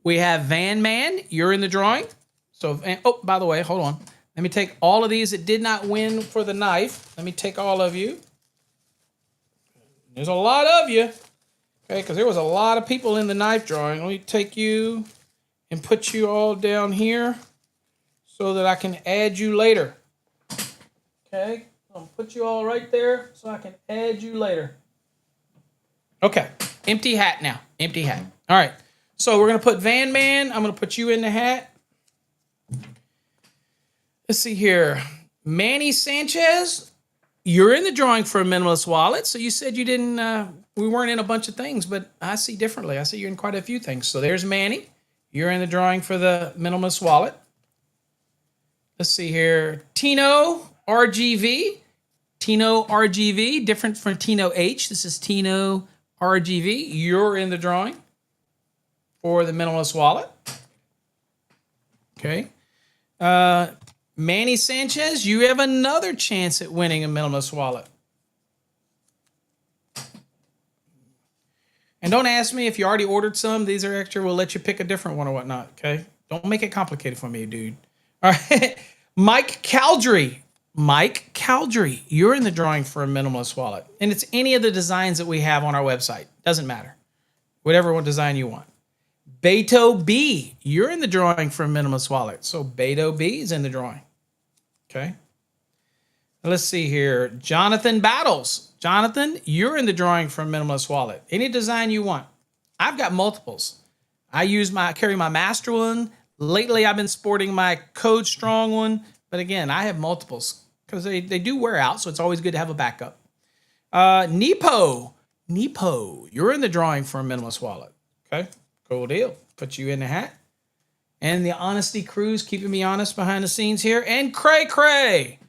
we have Van Man. You're in the drawing. So, oh, by the way, hold on. Let me take all of these that did not win for the knife. Let me take all of you. There's a lot of you, okay, because there was a lot of people in the knife drawing. Let me take you and put you all down here so that I can add you later. Okay, I'm gonna put you all right there so I can add you later. Okay, empty hat now, empty hat. All right, so we're gonna put Van Man. I'm gonna put you in the hat. Let's see here. Manny Sanchez, you're in the drawing for a Minimalist Wallet. So you said you didn't, we weren't in a bunch of things, but I see differently. I see you're in quite a few things. So there's Manny. You're in the drawing for the Minimalist Wallet. Let's see here. Tino RGV. Tino RGV, different from Tino H. This is Tino RGV. You're in the drawing for the Minimalist Wallet. Okay. Manny Sanchez, you have another chance at winning a Minimalist Wallet. And don't ask me if you already ordered some. These are extra. We'll let you pick a different one or whatnot, okay? Don't make it complicated for me, dude. All right. Mike Caldry. Mike Caldry, you're in the drawing for a Minimalist Wallet. And it's any of the designs that we have on our website. Doesn't matter. Whatever design you want. Beto B, you're in the drawing for a Minimalist Wallet. So Beto B is in the drawing. Okay. Let's see here. Jonathan Battles. Jonathan, you're in the drawing for a Minimalist Wallet. Any design you want. I've got multiples. I carry my master one. Lately, I've been sporting my Code Strong one. But again, I have multiples because they do wear out. So it's always good to have a backup. Nepo, you're in the drawing for a Minimalist Wallet. Okay. Cool deal. Put you in the hat. And the Honesty Crew's keeping me honest behind the scenes here. And Cray,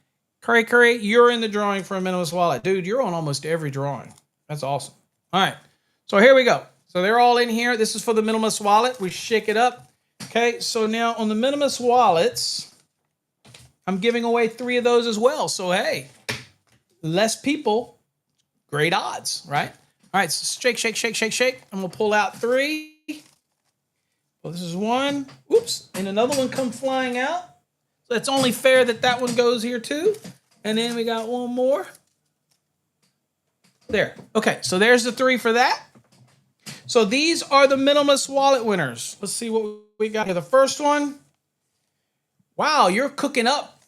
you're in the drawing for a Minimalist Wallet. Dude, you're on almost every drawing. That's awesome. All right. So here we go. So they're all in here. This is for the Minimalist Wallet. We shake it up. Okay. So now on the Minimalist Wallets, I'm giving away 3 of those as well. So, hey, less people, great odds, right? All right. So shake. I'm going to pull out 3. Well, this is 1. Oops. And another one come flying out. So it's only fair that that one goes here too. And then we got 1 more. There. Okay. So there's the 3 for that. So these are the Minimalist Wallet winners. Let's see what we got here. The first one. Wow, you're cooking up.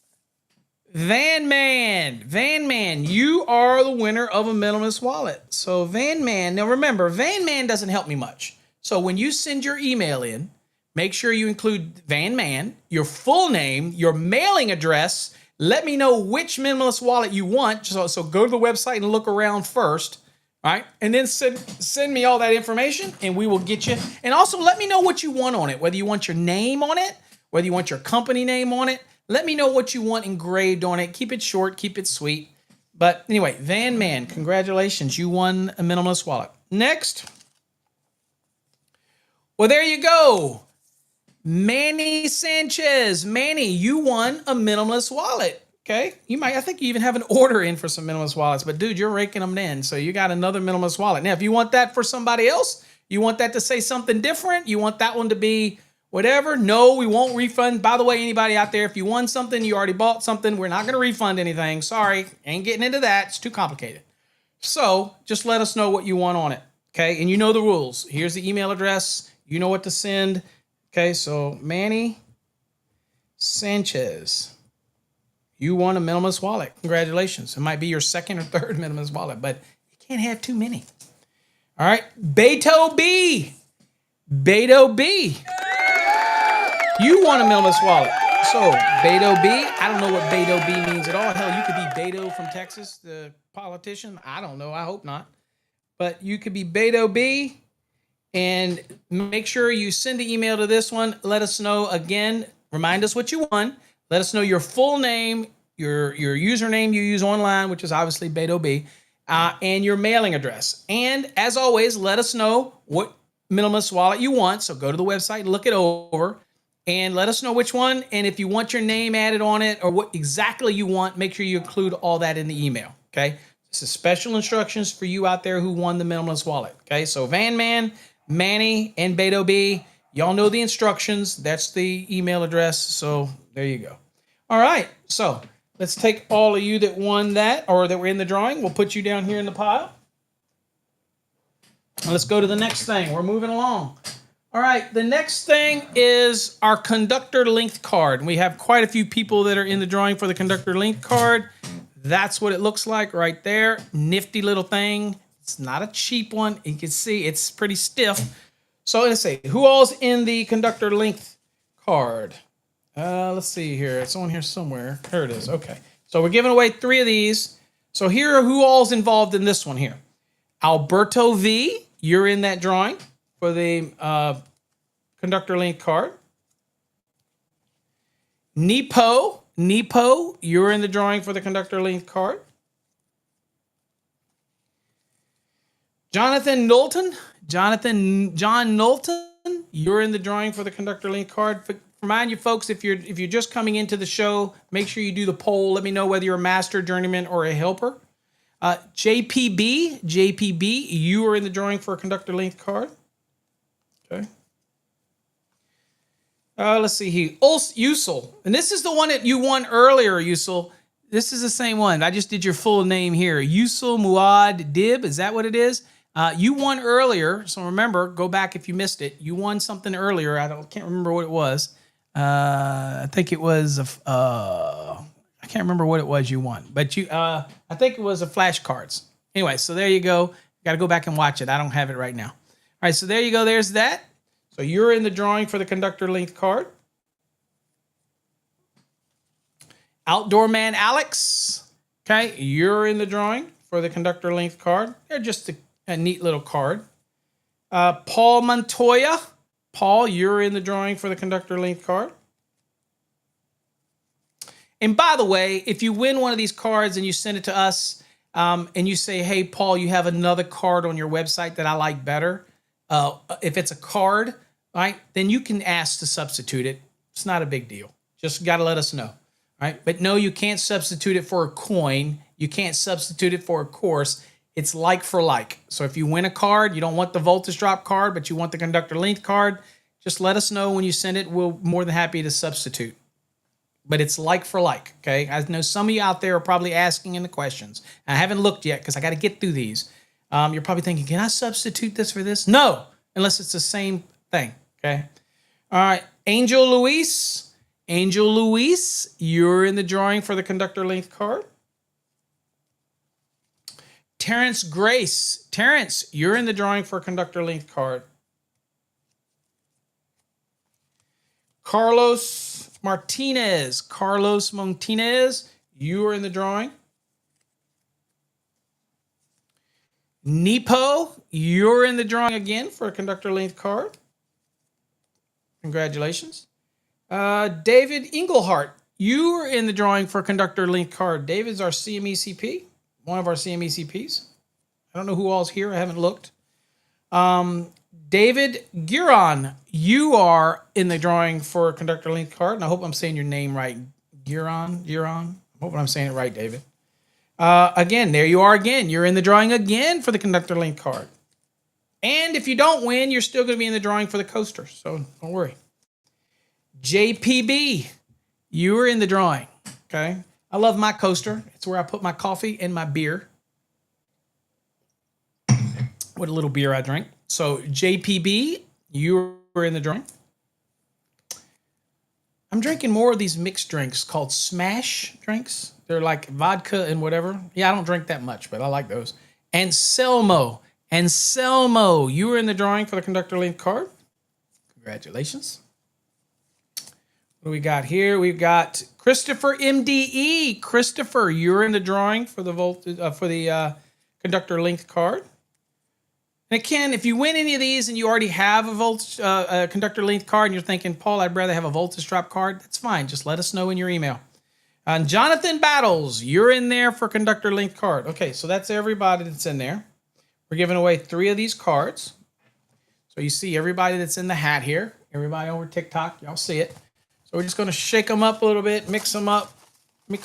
Van Man, you are the winner of a Minimalist Wallet. So Van Man. Now remember, Van Man doesn't help me much. So when you send your email in, make sure you include Van Man, your full name, your mailing address. Let me know which Minimalist Wallet you want. So go to the website and look around first, right? And then send me all that information and we will get you. And also let me know what you want on it, whether you want your name on it, whether you want your company name on it. Let me know what you want engraved on it. Keep it short, keep it sweet. But anyway, Van Man, congratulations. You won a Minimalist Wallet. Next. Well, there you go. Manny Sanchez. Manny, you won a Minimalist Wallet. Okay. I think you even have an order in for some Minimalist Wallets, but dude, you're raking them in. So you got another Minimalist Wallet. Now, if you want that for somebody else, you want that to say something different, you want that one to be whatever, no, we won't refund. By the way, anybody out there, if you won something, you already bought something, we're not going to refund anything. Sorry. Ain't getting into that. It's too complicated. So just let us know what you want on it. Okay. And you know the rules. Here's the email address. You know what to send. Okay, so Manny Sanchez, you won a Minimalist Wallet. Congratulations. It might be your second or third Minimalist Wallet, but you can't have too many. All right, Beto B. You won a Minimalist Wallet. So Beto B, I don't know what Beto B means at all. Hell, you could be Beto from Texas, the politician. I don't know. I hope not. But you could be Beto B. And make sure you send the email to this one. Let us know again. Remind us what you won. Let us know your full name, your username you use online, which is obviously Beto B, and your mailing address. And as always, let us know what Minimalist Wallet you want. So go to the website and look it over and let us know which one. And if you want your name added on it or what exactly you want, make sure you include all that in the email. Okay. This is special instructions for you out there who won the Minimalist Wallet. Okay. So Van Man, Manny, and Beto B, y'all know the instructions. That's the email address. So there you go. All right. So let's take all of you that won that or that were in the drawing. We'll put you down here in the pile. And let's go to the next thing. We're moving along. All right, the next thing is our Conductor linked card. We have quite a few people that are in the drawing for the Conductor linked card. That's what it looks like right there. Nifty little thing. It's not a cheap one. You can see it's pretty stiff. So let's see, who all's in the Conductor linked card? Let's see here. It's on here somewhere. Here it is. Okay. So we're giving away 3 of these. So here are who all's involved in this one here. Alberto V, you're in that drawing for the Conductor link card. Nepo, you're in the drawing for the Conductor link card. Jonathan Knowlton, John Knowlton, you're in the drawing for the Conductor link card. Remind you folks, if you're just coming into the show, make sure you do the poll. Let me know whether you're a master, journeyman, or a helper. JPB, you are in the drawing for a Conductor link card. Okay. Let's see here. Usul. And this is the one that you won earlier, Usul. This is the same one. I just did your full name here. Usul Muad Dib. Is that what it is? You won earlier. So remember, go back if you missed it. You won something earlier. Can't remember what it was. I think it was I can't remember what it was you won, but I think it was a flashcards. Anyway, so there you go. Got to go back and watch it. I don't have it right now. All right, so there you go. There's that. So you're in the drawing for the Conductor linked card. Outdoor Man Alex. Okay, you're in the drawing for the Conductor linked card. They're just a neat little card. Paul Montoya. Paul, you're in the drawing for the Conductor linked card. And by the way, if you win one of these cards and you send it to us and you say, hey, Paul, you have another card on your website that I like better. If it's a card, right, then you can ask to substitute it. It's not a big deal. Just got to let us know. Right? But no, you can't substitute it for a coin. You can't substitute it for a course. It's like for like. So if you win a card, you don't want the voltage drop card, but you want the Conductor linked card, just let us know when you send it. We're more than happy to substitute. But it's like for like, okay? I know some of you out there are probably asking in the questions. I haven't looked yet because I got to get through these. You're probably thinking, can I substitute this for this? No, unless it's the same thing, okay? All right, Angel Luis, you're in the drawing for the Conductor linked card. Terrence Grace, you're in the drawing for a Conductor linked card. Carlos Martinez, you are in the drawing. Nepo, you're in the drawing again for a Conductor linked card. Congratulations. David Englehart, you are in the drawing for a Conductor linked card. David's our CMECP, one of our CMECPs. I don't know who all's here. I haven't looked. David Giron, you are in the drawing for a Conductor linked card. And I hope I'm saying your name right. Giron. I'm hoping I'm saying it right, David. Again, there you are again. You're in the drawing again for the Conductor linked card. And if you don't win, you're still going to be in the drawing for the coaster. So don't worry. JPB, you are in the drawing. Okay. I love my coaster. It's where I put my coffee and my beer. What a little beer I drink. So JPB, you are in the drawing. I'm drinking more of these mixed drinks called Smash drinks. They're like vodka and whatever. Yeah, I don't drink that much, but I like those. And Selmo, you are in the drawing for the Conductor linked card. Congratulations. What do we got here? We've got Christopher MDE. Christopher, you're in the drawing for the Conductor linked card. And again, if you win any of these and you already have a Conductor linked card and you're thinking, Paul, I'd rather have a voltage drop card, that's fine. Just let us know in your email. And Jonathan Battles, you're in there for Conductor linked card. Okay, so that's everybody that's in there. We're giving away 3 of these cards. So you see everybody that's in the hat here. Everybody over TikTok, y'all see it. So we're just going to shake them up a little bit, mix them up. Okay,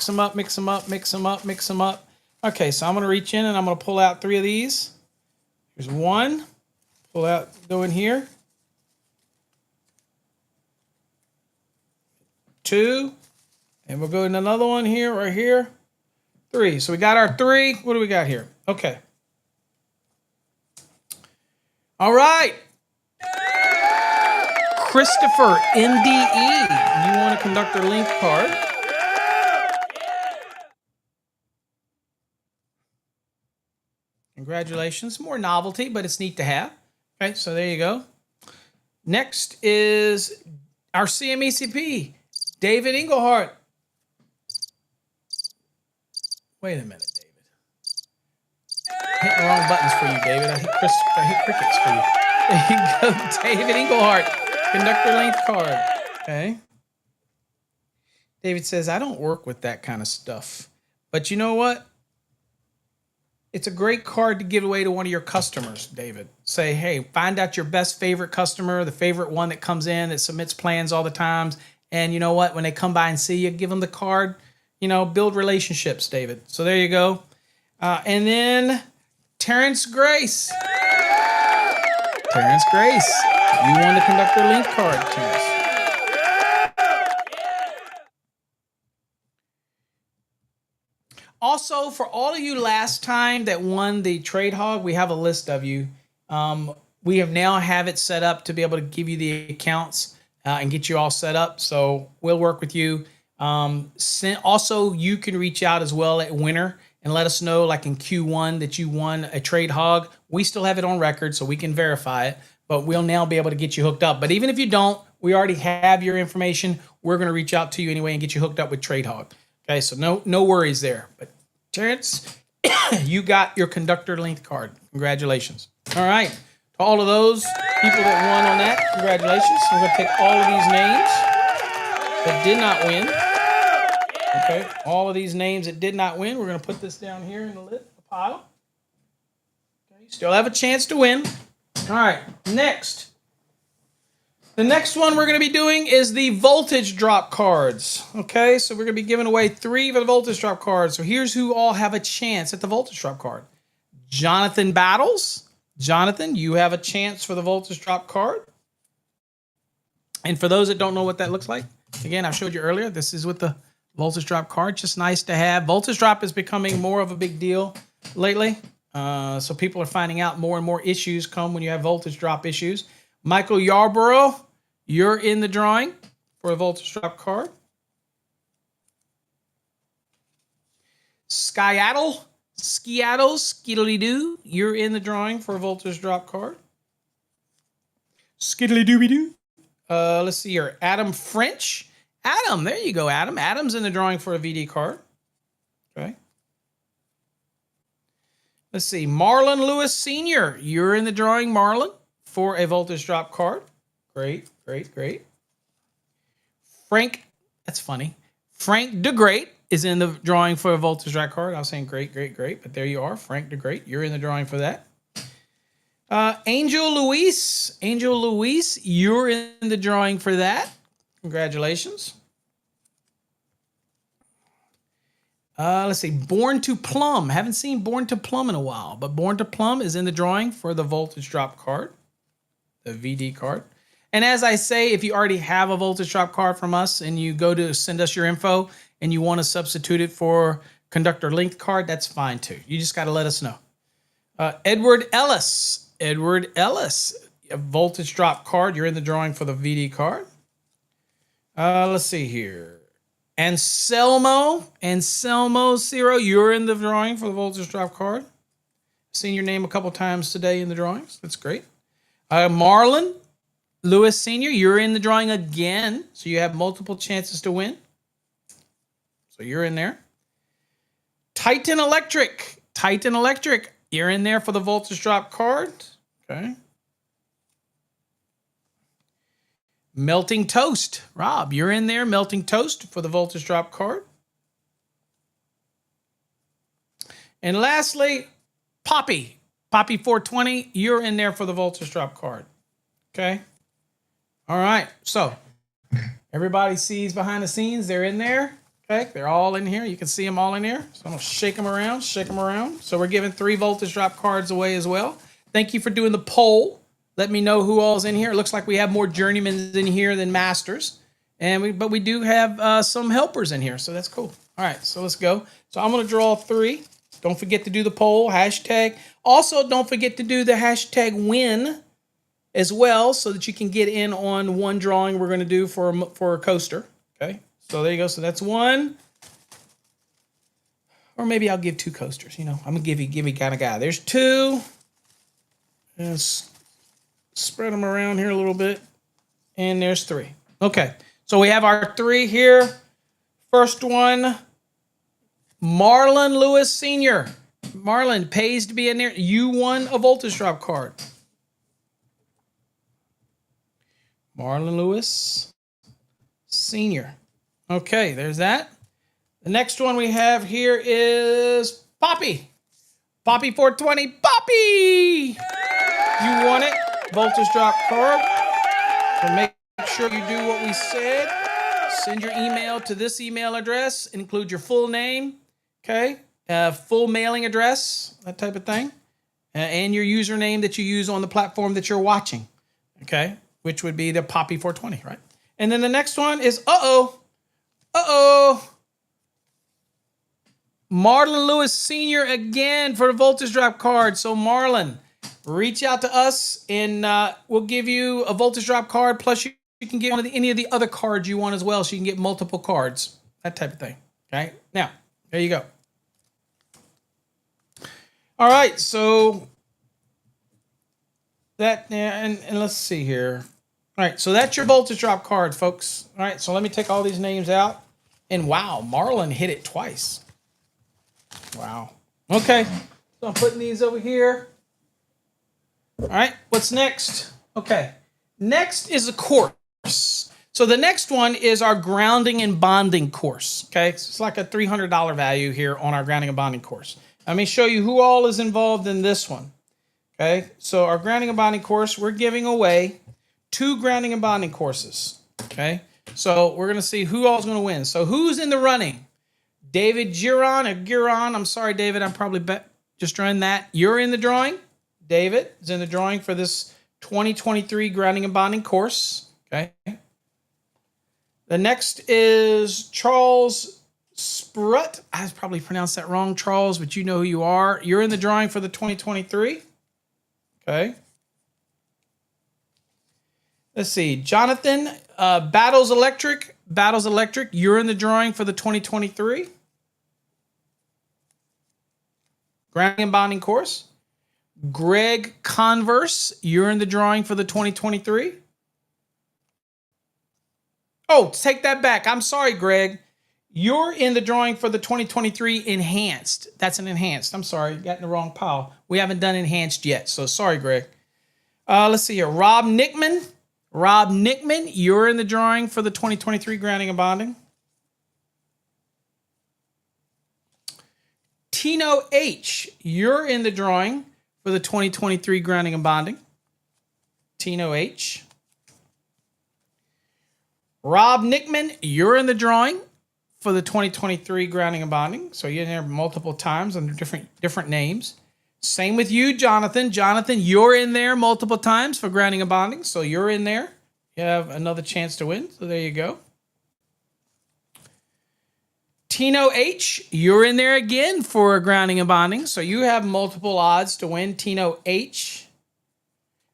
so I'm going to reach in and I'm going to pull out 3 of these. There's 1. Pull out, go in here. 2. And we'll go in another one here, right here. 3. So we got our 3. What do we got here? Okay. All right. Christopher NDE, you won a Conductor link card. Congratulations. More novelty, but it's neat to have. Okay, so there you go. Next is our CMECP, David Englehart. Wait a minute, David. Hitting the wrong buttons for you, David. I hit crickets for you. There you go, David Englehart, Conductor link card. Okay. David says, I don't work with that kind of stuff. But you know what? It's a great card to give away to one of your customers, David. Say, hey, find out your best favorite customer, the favorite one that comes in, that submits plans all the times. And you know what? When they come by and see you, give them the card. You know, build relationships, David. So there you go. And then Terrence Grace. Terrence Grace. You won the Conductor link card, Terrence. Also, for all of you last time that won the Trade Hog, we have a list of you. We have now have it set up to be able to give you the accounts and get you all set up. So we'll work with you. Also, you can reach out as well at winter and let us know, like in Q1, that you won a Trade Hog. We still have it on record, so we can verify it, but we'll now be able to get you hooked up. But even if you don't, we already have your information. We're going to reach out to you anyway and get you hooked up with Trade Hog. Okay, so no worries there. But Terrence, you got your Conductor link card. Congratulations. All right, to all of those people that won on that, congratulations. I'm going to take all of these names that did not win. Okay, all of these names that did not win, we're going to put this down here in the pile. Okay, you still have a chance to win. All right, next. The next one we're going to be doing is the voltage drop cards. Okay, so we're going to be giving away 3 of the voltage drop cards. So here's who all have a chance at the voltage drop card. Jonathan Battles. Jonathan, you have a chance for the voltage drop card. And for those that don't know what that looks like, again, I showed you earlier, this is with the voltage drop card. Just nice to have. Voltage drop is becoming more of a big deal lately. So people are finding out more and more issues come when you have voltage drop issues. Michael Yarborough, you're in the drawing for a voltage drop card. Skiddly Doo, you're in the drawing for a voltage drop card. Skiddly Dooby Doo. Let's see here. Adam French. Adam, there you go, Adam. Adam's in the drawing for a VD card. Okay. Let's see. Marlon Lewis Sr., you're in the drawing, Marlon, for a voltage drop card. Great, great, great. Frank, that's funny. Frank DeGreat is in the drawing for a voltage drop card. I was saying great, great, great, but there you are. Frank DeGreat, you're in the drawing for that. Angel Luis, you're in the drawing for that. Congratulations. Let's see. Born to Plum. Haven't seen Born to Plum in a while, but Born to Plum is in the drawing for the voltage drop card, the VD card. And as I say, if you already have a voltage drop card from us and you go to send us your info and you want to substitute it for Conductor link card, that's fine too. You just got to let us know. Edward Ellis, a voltage drop card. You're in the drawing for the VD card. Let's see here. Anselmo Ciro, you're in the drawing for the voltage drop card. Seen your name a couple times today in the drawings. That's great. Marlon Lewis Sr., you're in the drawing again, so you have multiple chances to win. So you're in there. Titan Electric, you're in there for the voltage drop card. Okay. Melting Toast. Rob, you're in there. Melting Toast for the voltage drop card. And lastly, Poppy 420, you're in there for the voltage drop card. Okay. All right. So everybody sees behind the scenes. They're in there. Okay. They're all in here. You can see them all in here. So I'm going to shake them around. So we're giving 3 voltage drop cards away as well. Thank you for doing the poll. Let me know who all's in here. It looks like we have more journeymans in here than masters. But we do have some helpers in here, so that's cool. All right, so let's go. So I'm going to draw 3. Don't forget to do the poll, hashtag. Also, don't forget to do the hashtag win as well so that you can get in on one drawing we're going to do for a coaster. Okay, so there you go. So that's one. Or maybe I'll give 2 coasters. You know, I'm going to give you kind of guy. There's 2. Let's spread them around here a little bit. And there's 3. Okay, so we have our 3 here. First one, Marlon Lewis Sr. Marlon pays to be in there. You won a voltage drop card. Marlon Lewis Sr. Okay, there's that. The next one we have here is Poppy. Poppy 420. Poppy! You won it. Voltage drop card. So make sure you do what we said. Send your email to this email address. Include your full name. Okay? Full mailing address. That type of thing. And your username that you use on the platform that you're watching. Okay? Which would be the Poppy 420, right? And then the next one is Marlon Lewis Sr. again for the voltage drop card. So Marlon, reach out to us and we'll give you a voltage drop card. Plus you can get one of any of the other cards you want as well. So you can get multiple cards, that type of thing. Okay. Now, there you go. All right. So that, and let's see here. All right. So that's your voltage drop card, folks. All right. So let me take all these names out. And wow, Marlon hit it twice. Wow. Okay. So I'm putting these over here. All right. What's next? Okay. Next is a course. So the next one is our grounding and bonding course. Okay. So it's like a $300 value here on our grounding and bonding course. Let me show you who all is involved in this one. Okay. So our grounding and bonding course, we're giving away 2 grounding and bonding courses. Okay. So we're going to see who all is going to win. So who's in the running? David Giron. I'm sorry, David. I'm probably just drawing that. You're in the drawing. David is in the drawing for this 2023 grounding and bonding course. Okay. The next is Charles Sprut. I probably pronounced that wrong, Charles, but you know who you are. You're in the drawing for the 2023. Okay. Let's see. Jonathan, Battles Electric. You're in the drawing for the 2023 grounding and bonding course. Greg Converse, you're in the drawing for the 2023. Oh, take that back. I'm sorry, Greg. You're in the drawing for the 2023 enhanced. That's an enhanced. I'm sorry, got in the wrong pile. We haven't done enhanced yet, so sorry, Greg. Let's see here. Rob Nickman, you're in the drawing for the 2023 grounding and bonding. Tino H, you're in the drawing for the 2023 grounding and bonding. Tino H. Rob Nickman, you're in the drawing for the 2023 grounding and bonding. So you're in there multiple times under different names. Same with you, Jonathan. Jonathan, you're in there multiple times for grounding and bonding. So you're in there. You have another chance to win. So there you go. Tino H, you're in there again for grounding and bonding. So you have multiple odds to win. Tino H.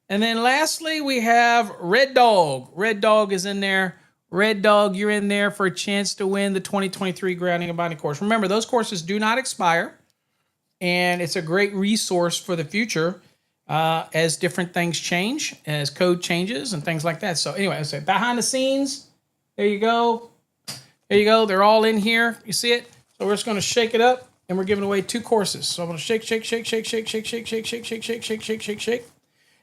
And then lastly, we have Red Dog. Red Dog is in there. Red Dog, you're in there for a chance to win the 2023 grounding and bonding course. Remember, those courses do not expire. And it's a great resource for the future as different things change, as code changes and things like that. So anyway, I say behind the scenes, there you go. There you go. They're all in here. You see it? So we're just going to shake it up, and we're giving away 2 courses. So I'm going to shake.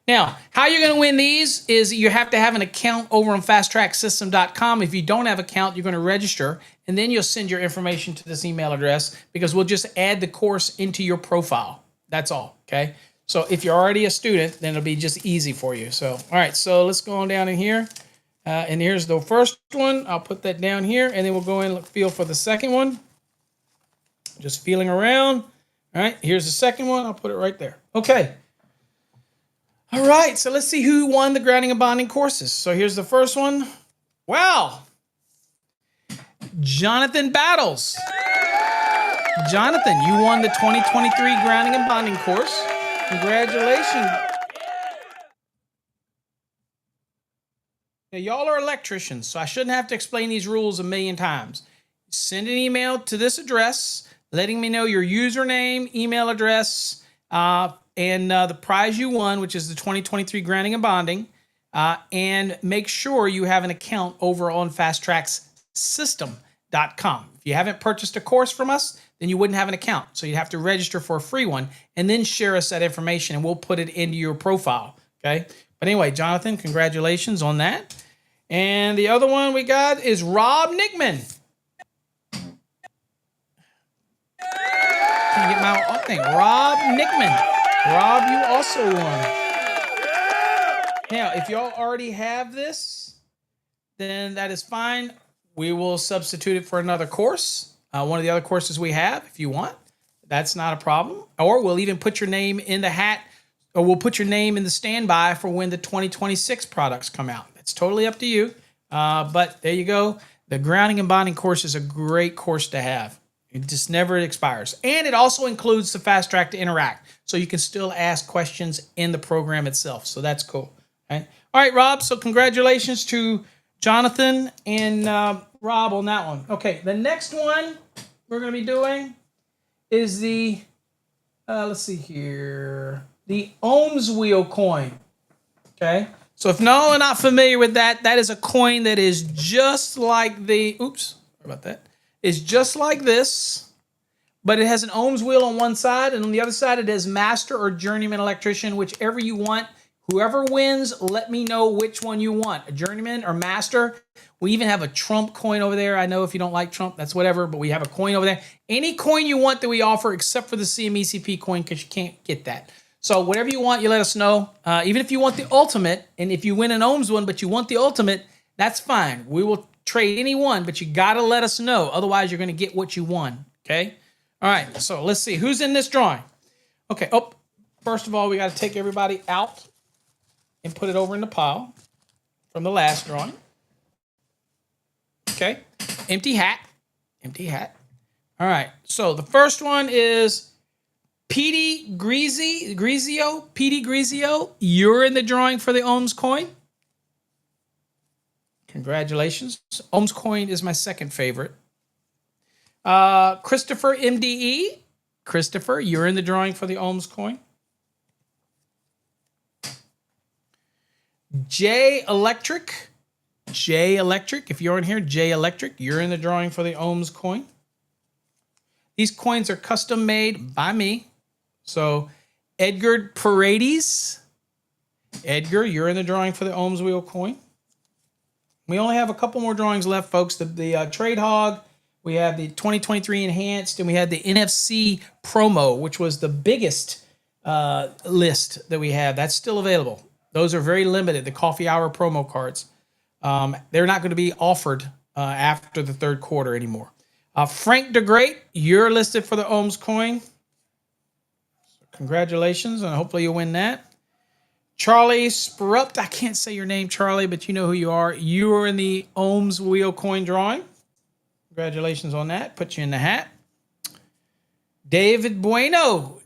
Now, how you're going to win these is you have to have an account over on fasttracksystem.com. If you don't have an account, you're going to register, and then you'll send your information to this email address because we'll just add the course into your profile. That's all, okay? So if you're already a student, then it'll be just easy for you. So, all right, so let's go on down in here. And here's the first one. I'll put that down here, and then we'll go in and feel for the second one. Just feeling around. All right, here's the second one. I'll put it right there. Okay. All right, so let's see who won the grounding and bonding courses. So here's the first one. Wow. Jonathan Battles. Jonathan, you won the 2023 grounding and bonding course. Congratulations. Now, y'all are electricians, so I shouldn't have to explain these rules a million times. Send an email to this address, letting me know your username, email address, and the prize you won, which is the 2023 Grounding and Bonding. And make sure you have an account over on fasttracksystem.com. If you haven't purchased a course from us, then you wouldn't have an account. So you'd have to register for a free one and then share us that information, and we'll put it into your profile. Okay. But anyway, Jonathan, congratulations on that. And the other one we got is Rob Nickman. Can you get my thing? Rob Nickman. Rob, you also won. Now, if y'all already have this, then that is fine. We will substitute it for another course. One of the other courses we have, if you want. That's not a problem. Or we'll even put your name in the hat, or we'll put your name in the standby for when the 2026 products come out. It's totally up to you. But there you go. The Grounding and Bonding course is a great course to have. It just never expires. And it also includes the Fast Track to Interact. So you can still ask questions in the program itself. So that's cool. Okay? All right, Rob. So congratulations to Jonathan and Rob on that one. Okay, the next one we're going to be doing is the, let's see here, the Ohms wheel coin. Okay. So if no, not familiar with that, that is a coin that is just like the, oops, sorry about that. It's just like this, but it has an Ohms wheel on one side, and on the other side it has Master or Journeyman Electrician, whichever you want. Whoever wins, let me know which one you want, a Journeyman or Master. We even have a Trump coin over there. I know if you don't like Trump, that's whatever, but we have a coin over there. Any coin you want that we offer except for the CMECP coin, because you can't get that. So whatever you want, you let us know. Even if you want the ultimate, and if you win an Ohms one, but you want the ultimate, that's fine. We will trade any one, but you got to let us know. Otherwise, you're going to get what you won, okay? All right, so let's see. Who's in this drawing? Okay, first of all, we got to take everybody out and put it over in the pile from the last drawing. Okay, empty hat. Empty hat. All right, so the first one is Petey Grizio, you're in the drawing for the Ohms coin. Congratulations. Ohms coin is my second favorite. Christopher MDE. Christopher, you're in the drawing for the Ohms coin. J Electric. If you're in here, J Electric, you're in the drawing for the Ohms coin. These coins are custom made by me. So Edgar Paredes. Edgar, you're in the drawing for the Ohms wheel coin. We only have a couple more drawings left, folks. The Trade Hog, we have the 2023 Enhanced, and we had the NFC Promo, which was the biggest list that we have. That's still available. Those are very limited, the coffee hour promo cards. They're not going to be offered after the third quarter anymore. Frank DeGreat, you're listed for the Ohms coin. So congratulations, and hopefully you'll win that. Charlie Sprupt, I can't say your name, Charlie, but you know who you are. You are in the Ohms wheel coin drawing. Congratulations on that. Put you in the hat. David Bueno,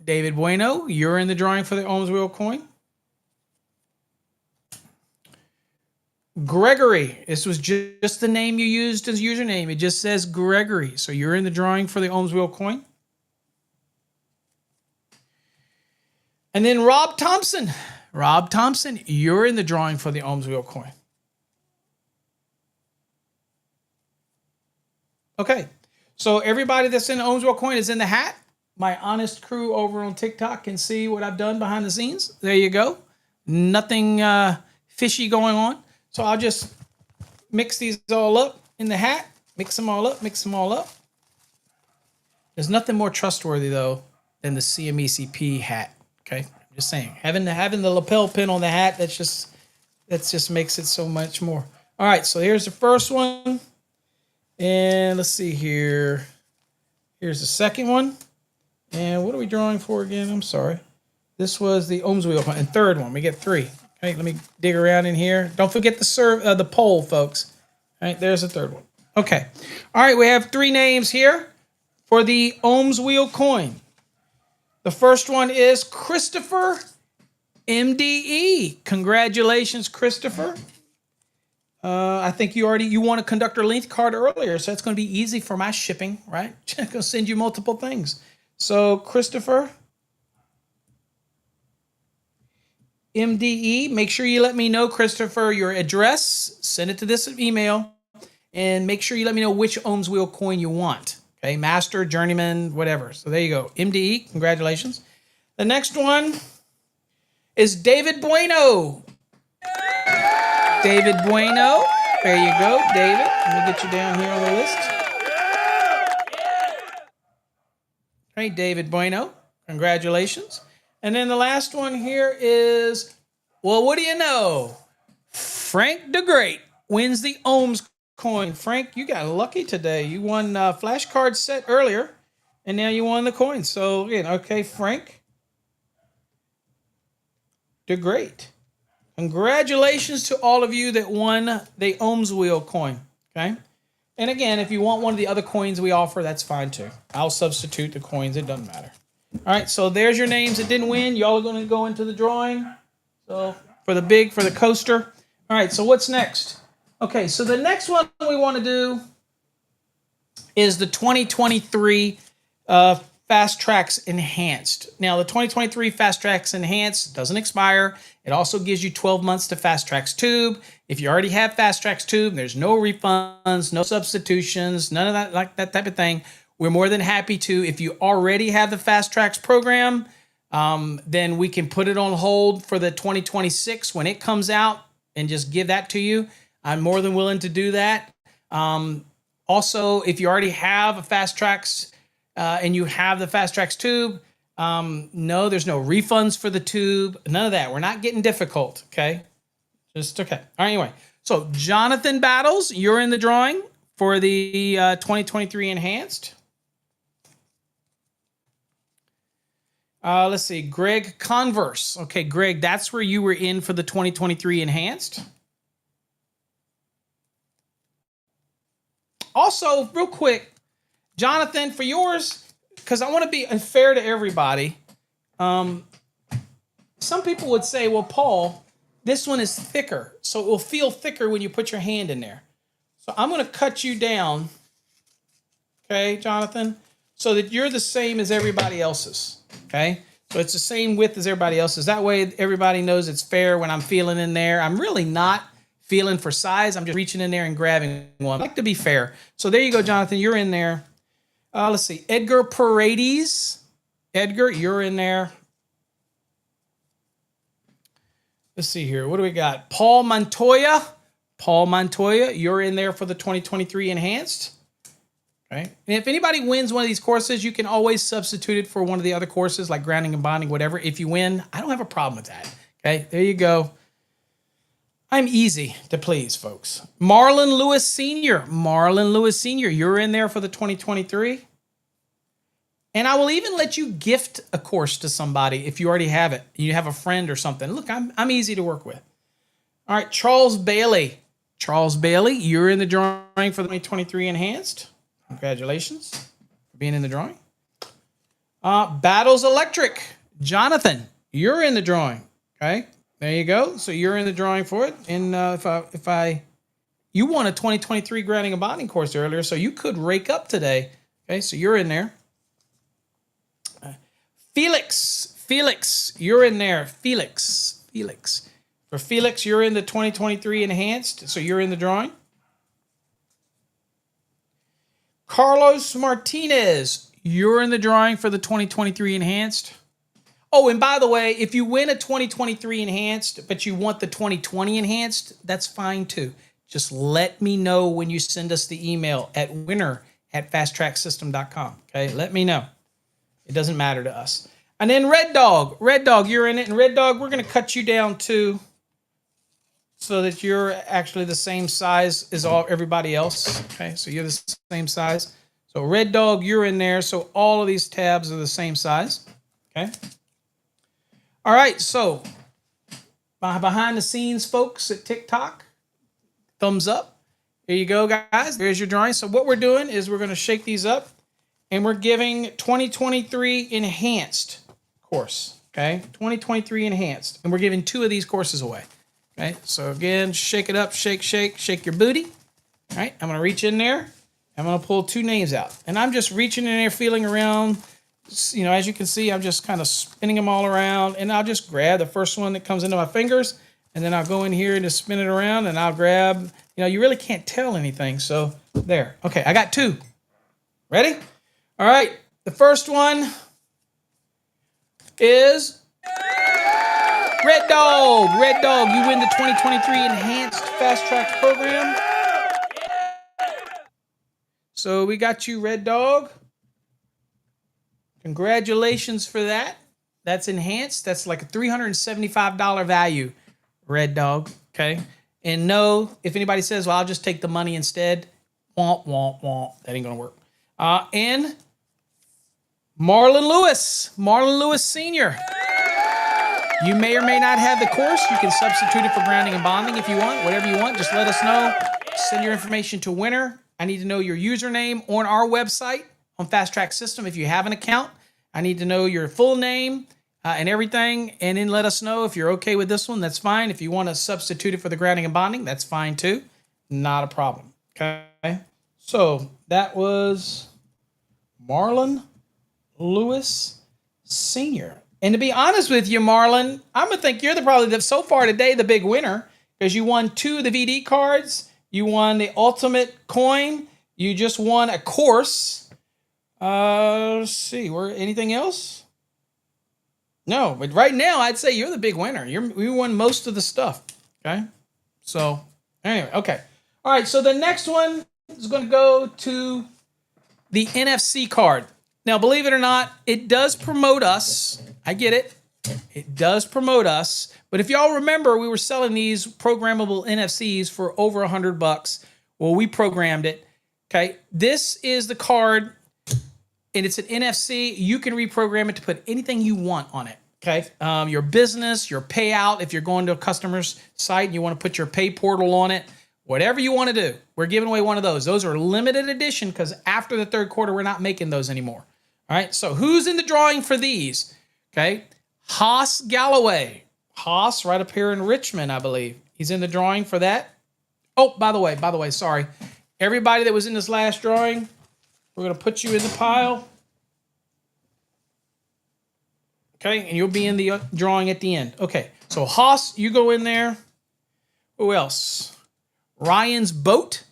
you're in the drawing for the Ohms wheel coin. Gregory, this was just the name you used as username. It just says Gregory. So you're in the drawing for the Ohms wheel coin. And then Rob Thompson. Rob Thompson, you're in the drawing for the Ohms wheel coin. Okay, so everybody that's in the Ohms wheel coin is in the hat. My honest crew over on TikTok can see what I've done behind the scenes. There you go. Nothing fishy going on. So I'll just mix these all up in the hat. Mix them all up. There's nothing more trustworthy, though, than the CMECP hat. Okay, I'm just saying. Having the lapel pin on the hat, that just makes it so much more. All right, so here's the first one. And let's see here. Here's the second one. And what are we drawing for again? I'm sorry. This was the Ohms wheel coin. And third one. We get three. Okay, let me dig around in here. Don't forget the poll, folks. All right, there's the third one. Okay. All right, we have three names here for the Ohms wheel coin. The first one is Christopher MDE. Congratulations, Christopher. I think you won a Conductor length card earlier, so it's going to be easy for my shipping, right? I'm going to send you multiple things. So Christopher, MDE, make sure you let me know, Christopher, your address, send it to this email, and make sure you let me know which Ohms Wheel coin you want. Okay, Master, Journeyman, whatever. So there you go. MDE, congratulations. The next one is David Bueno. David Bueno. There you go, David. Let me get you down here on the list. Hey, David Bueno. Congratulations. And then the last one here is, well, what do you know? Frank the Great wins the Ohms coin. Frank, you got lucky today. You won flashcard set earlier, and now you won the coin. So, okay, Frank the Great. Congratulations to all of you that won the Ohms Wheel coin, okay? And again, if you want one of the other coins we offer, that's fine too. I'll substitute the coins. It doesn't matter. All right, so there's your names that didn't win. Y'all are going to go into the drawing. So for the coaster. All right, so what's next? Okay, so the next one we want to do is the 2023 Fast Tracks Enhanced. Now, the 2023 Fast Tracks Enhanced doesn't expire. It also gives you 12 months to Fast Tracks Tube. If you already have Fast Tracks Tube, there's no refunds, no substitutions, none of that, like that type of thing. We're more than happy to. If you already have the Fast Tracks program, then we can put it on hold for the 2026 when it comes out and just give that to you. I'm more than willing to do that. Also, if you already have a Fast Tracks and you have the Fast Tracks Tube, no, there's no refunds for the tube. None of that. We're not getting difficult, okay? Just okay. All right, anyway. So, Jonathan Battles, you're in the drawing for the 2023 Enhanced. Let's see. Greg Converse. Okay, Greg, that's where you were in for the 2023 Enhanced. Also, real quick, Jonathan, for yours, because I want to be fair to everybody, some people would say, well, Paul, this one is thicker, so it will feel thicker when you put your hand in there. So I'm going to cut you down, okay, Jonathan, so that you're the same as everybody else's, okay? So it's the same width as everybody else's. That way everybody knows it's fair when I'm feeling in there. I'm really not feeling for size. I'm just reaching in there and grabbing one. I like to be fair. So there you go, Jonathan. You're in there. Let's see. Edgar Paredes. Edgar, you're in there. Let's see here. What do we got? Paul Montoya. Paul Montoya, you're in there for the 2023 Enhanced. Okay. And if anybody wins one of these courses, you can always substitute it for one of the other courses like grounding and bonding, whatever. If you win, I don't have a problem with that. Okay. There you go. I'm easy to please, folks. Marlon Lewis Sr. Marlon Lewis Sr., you're in there for the 2023. And I will even let you gift a course to somebody if you already have it. You have a friend or something. Look, I'm easy to work with. All right, Charles Bailey. Charles Bailey, you're in the drawing for the 2023 Enhanced. Congratulations for being in the drawing. Battles Electric. Jonathan, you're in the drawing. Okay. There you go. So you're in the drawing for it. And you won a 2023 grounding and bonding course earlier, so you could rake up today. Okay, so you're in there. Felix, you're in there. Felix. For Felix, you're in the 2023 Enhanced, so you're in the drawing. Carlos Martinez, you're in the drawing for the 2023 Enhanced. Oh, and by the way, if you win a 2023 Enhanced, but you want the 2020 Enhanced, that's fine too. Just let me know when you send us the email at winner@fasttracksystem.com. Okay, let me know. It doesn't matter to us. And then Red Dog, you're in it. And Red Dog, we're going to cut you down too so that you're actually the same size as everybody else. Okay, so you're the same size. So Red Dog, you're in there. So all of these tabs are the same size. Okay. All right, so behind the scenes folks at TikTok, thumbs up. There you go, guys. There's your drawing. So what we're doing is we're going to shake these up, and we're giving 2023 Enhanced course, okay? 2023 Enhanced, and we're giving 2 of these courses away, Okay, so again, shake it up, shake, shake, shake your booty. All right, I'm gonna reach in there. I'm gonna pull 2 names out. And I'm just reaching in there, feeling around. You know, as you can see, I'm just kind of spinning them all around. And I'll just grab the first one that comes into my fingers. And then I'll go in here and just spin it around. And I'll grab, you know, you really can't tell anything. So there. Okay, I got 2. Ready? All right, the first one is Red Dog. Red Dog, you win the 2023 Enhanced Fast Track Program. So we got you, Red Dog. Congratulations for that. That's enhanced. That's like a $375 value, Red Dog. Okay. And no, if anybody says, well, I'll just take the money instead, womp, womp, womp. That ain't going to work. And Marlon Lewis Sr. You may or may not have the course. You can substitute it for grounding and bonding if you want. Whatever you want, just let us know. Send your information to winner. I need to know your username on our website on Fast Track System if you have an account. I need to know your full name and everything, and then let us know if you're okay with this one. That's fine. If you want to substitute it for the grounding and bonding, that's fine too. Not a problem. Okay. So that was Marlon Lewis Sr. And to be honest with you, Marlon, I'm going to think you're probably so far today the big winner because you won 2 of the VD cards. You won the ultimate coin. You just won a course. Let's see. Anything else? No, but right now I'd say you're the big winner. We won most of the stuff. Okay. So anyway, okay. All right. So the next one is going to go to the NFC card. Now, believe it or not, it does promote us. I get it. It does promote us. But if y'all remember, we were selling these programmable NFCs for over $100. Well, we programmed it. Okay. This is the card, and it's an NFC. You can reprogram it to put anything you want on it. Okay. Your business, your payout, if you're going to a customer's site and you want to put your pay portal on it, whatever you want to do, we're giving away one of those. Those are limited edition because after the 3rd quarter, we're not making those anymore. All right. So who's in the drawing for these? Okay. Haas Galloway. Haas right up here in Richmond, I believe. He's in the drawing for that. Oh, by the way, sorry. Everybody that was in this last drawing, we're going to put you in the pile. Okay, and you'll be in the drawing at the end. Okay, so Haas, you go in there. Who else? Ryan Boat,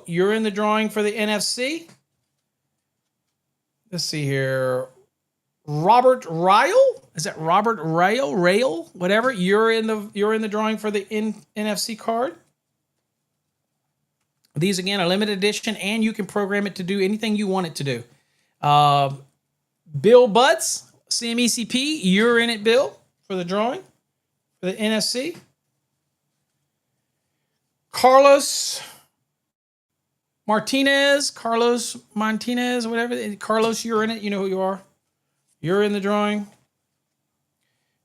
you're in the drawing for the NFC. Let's see here. Robert Ryle, is that Robert Rail, whatever? You're in the drawing for the NFC card. These again are limited edition, and you can program it to do anything you want it to do. Bill Butts, CMECP, you're in it, Bill, for the drawing for the NFC. Carlos Martinez, whatever. Carlos, you're in it. You know who you are. You're in the drawing.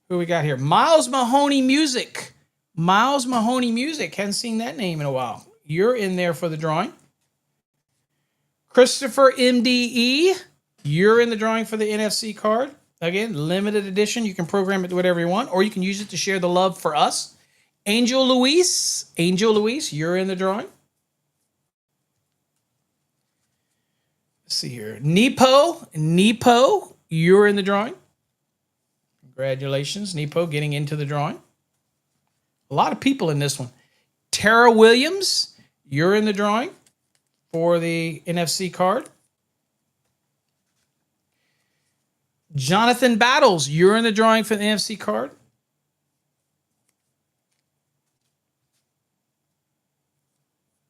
Who we got here? Miles Mahoney Music. Hadn't seen that name in a while. You're in there for the drawing. Christopher MDE. You're in the drawing for the NFC card. Again, limited edition. You can program it to whatever you want, or you can use it to share the love for us. Angel Luis, you're in the drawing. Let's see here. Nepo, you're in the drawing. Congratulations, Nepo, getting into the drawing. A lot of people in this one. Tara Williams, you're in the drawing for the NFC card. Jonathan Battles, you're in the drawing for the NFC card.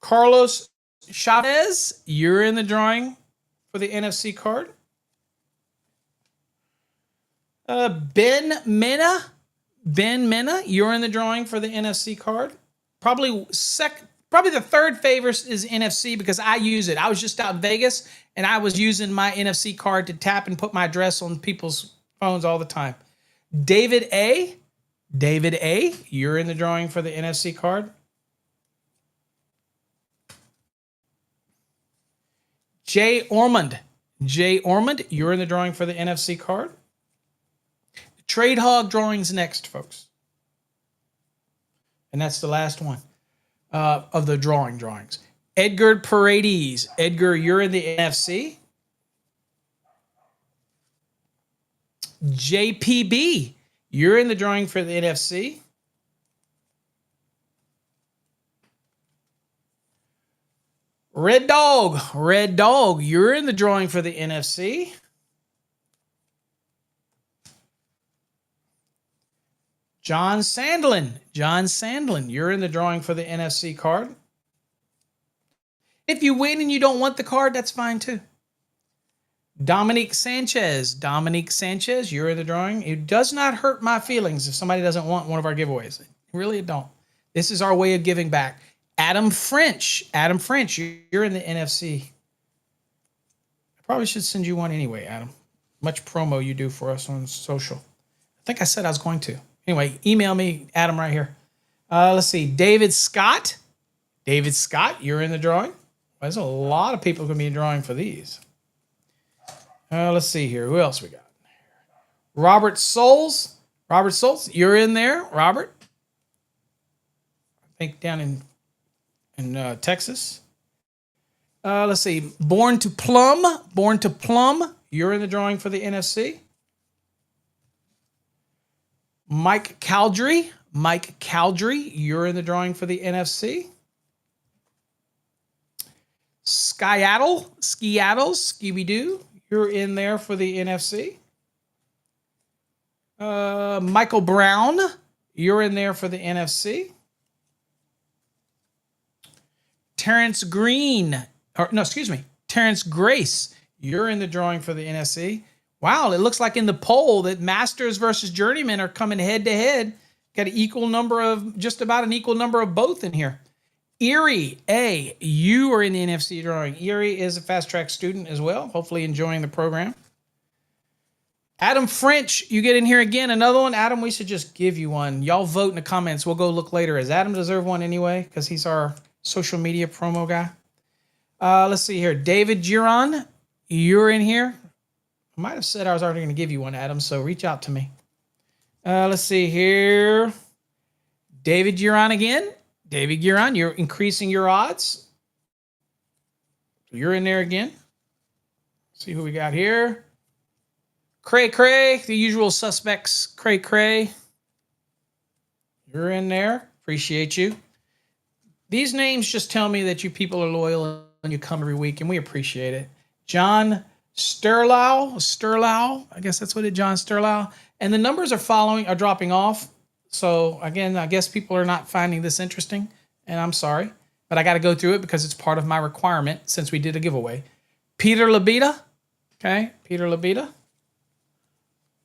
Carlos Chavez, you're in the drawing for the NFC card. Ben Mena, you're in the drawing for the NFC card. Probably the 3rd favorite is NFC because I use it. I was just out in Vegas and I was using my NFC card to tap and put my address on people's phones all the time. David A, you're in the drawing for the NFC card. Jay Ormond, you're in the drawing for the NFC card. Trade Hog drawings next, folks. And that's the last one of the drawings. Edgar Paredes. Edgar, you're in the NFC. JPB, you're in the drawing for the NFC. Red Dog, you're in the drawing for the NFC. John Sandlin, you're in the drawing for the NFC card. If you win and you don't want the card, that's fine too. Dominique Sanchez, you're in the drawing. It does not hurt my feelings if somebody doesn't want one of our giveaways. Really, it don't. This is our way of giving back. Adam French, you're in the NFC. I probably should send you one anyway, Adam. Much promo you do for us on social. I think I said I was going to. Anyway, email me, Adam, right here. Let's see. David Scott, you're in the drawing. There's a lot of people going to be drawing for these. Let's see here. Who else we got? Robert Souls, you're in there, Robert. I think down in Texas. Let's see. Born to Plum, you're in the drawing for the NFC. Mike Caldry, you're in the drawing for the NFC. Skibby-Doo, you're in there for the NFC. Michael Brown, you're in there for the NFC. Terrence Grace, you're in the drawing for the NFC. Wow, it looks like in the poll that Masters versus Journeyman are coming head to head. Got just about an equal number of both in here. Erie A, you are in the NFC drawing. Erie is a fast track student as well, hopefully enjoying the program. Adam French, you get in here again. Another one. Adam, we should just give you one. Y'all vote in the comments. We'll go look later. Does Adam deserve one anyway? Because he's our social media promo guy. Let's see here. David Giron, you're in here. I might have said I was already going to give you one, Adam, so reach out to me. Let's see here. David Giron again. David Giron, you're increasing your odds. You're in there again. See who we got here. Cray, the usual suspects. Cray. You're in there. Appreciate you. These names just tell me that you people are loyal and you come every week, and we appreciate it. John Sterlau, I guess that's what John Sterlau. And the numbers are dropping off. So again, I guess people are not finding this interesting, and I'm sorry, but I got to go through it because it's part of my requirement since we did a giveaway. Peter Labita. Okay, Peter Labita.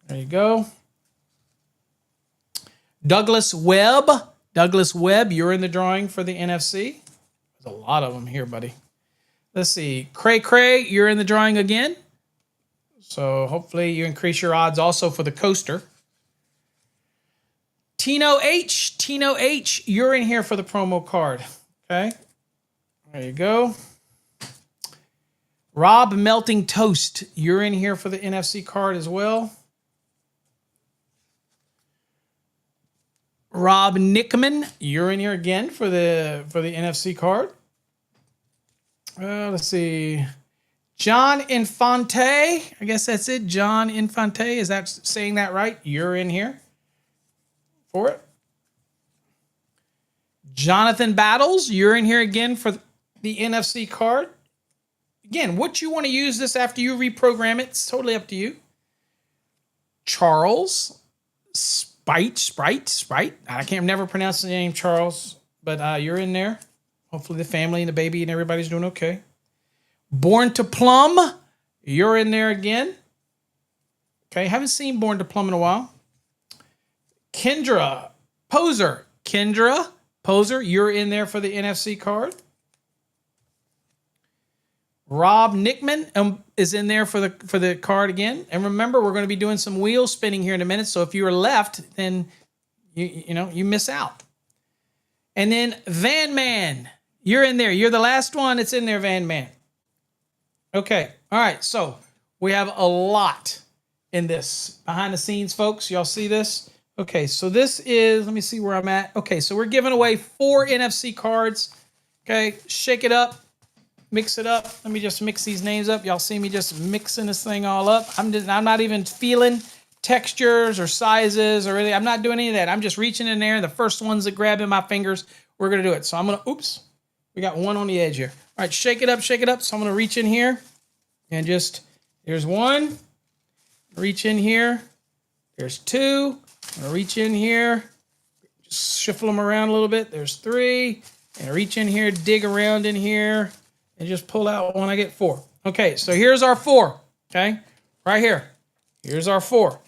There you go. Douglas Webb, you're in the drawing for the NFC. There's a lot of them here, buddy. Let's see. Cray, you're in the drawing again. So hopefully you increase your odds also for the coaster. Tino H, you're in here for the promo card. Okay. There you go. Rob Melting Toast, you're in here for the NFC card as well. Rob Nickman, you're in here again for the NFC card. Let's see. John Infante, I guess that's it. John Infante, is that saying that right? You're in here for it. Jonathan Battles, you're in here again for the NFC card. Again, what you want to use this after you reprogram it, it's totally up to you. Charles Sprite. I can't never pronounce the name Charles, but you're in there. Hopefully the family and the baby and everybody's doing okay. Born to Plum, you're in there again. Okay, haven't seen Born to Plum in a while. Kendra Poser, you're in there for the NFC card. Rob Nickman is in there for the card again. And remember, we're going to be doing some wheel spinning here in a minute. So if you are left, then you miss out. And then Van Man, you're in there. You're the last one that's in there, Van Man. Okay. All right. So we have a lot in this behind the scenes, folks. Y'all see this? Okay, so this is, let me see where I'm at. Okay, so we're giving away 4 NFC cards. Okay, shake it up, mix it up. Let me just mix these names up. Y'all see me just mixing this thing all up. I'm not even feeling textures or sizes or anything. I'm not doing any of that. I'm just reaching in there, and the first ones that grab in my fingers, we're gonna do it. So I'm gonna, oops, we got one on the edge here. All right, shake it up, shake it up. So I'm gonna reach in here and just, here's one. Reach in here. There's 2. I'm gonna reach in here, just shuffle them around a little bit. There's 3. And reach in here, dig around in here, and just pull out one. I get 4. Okay, so here's our 4. Okay, right here. Here's our 4.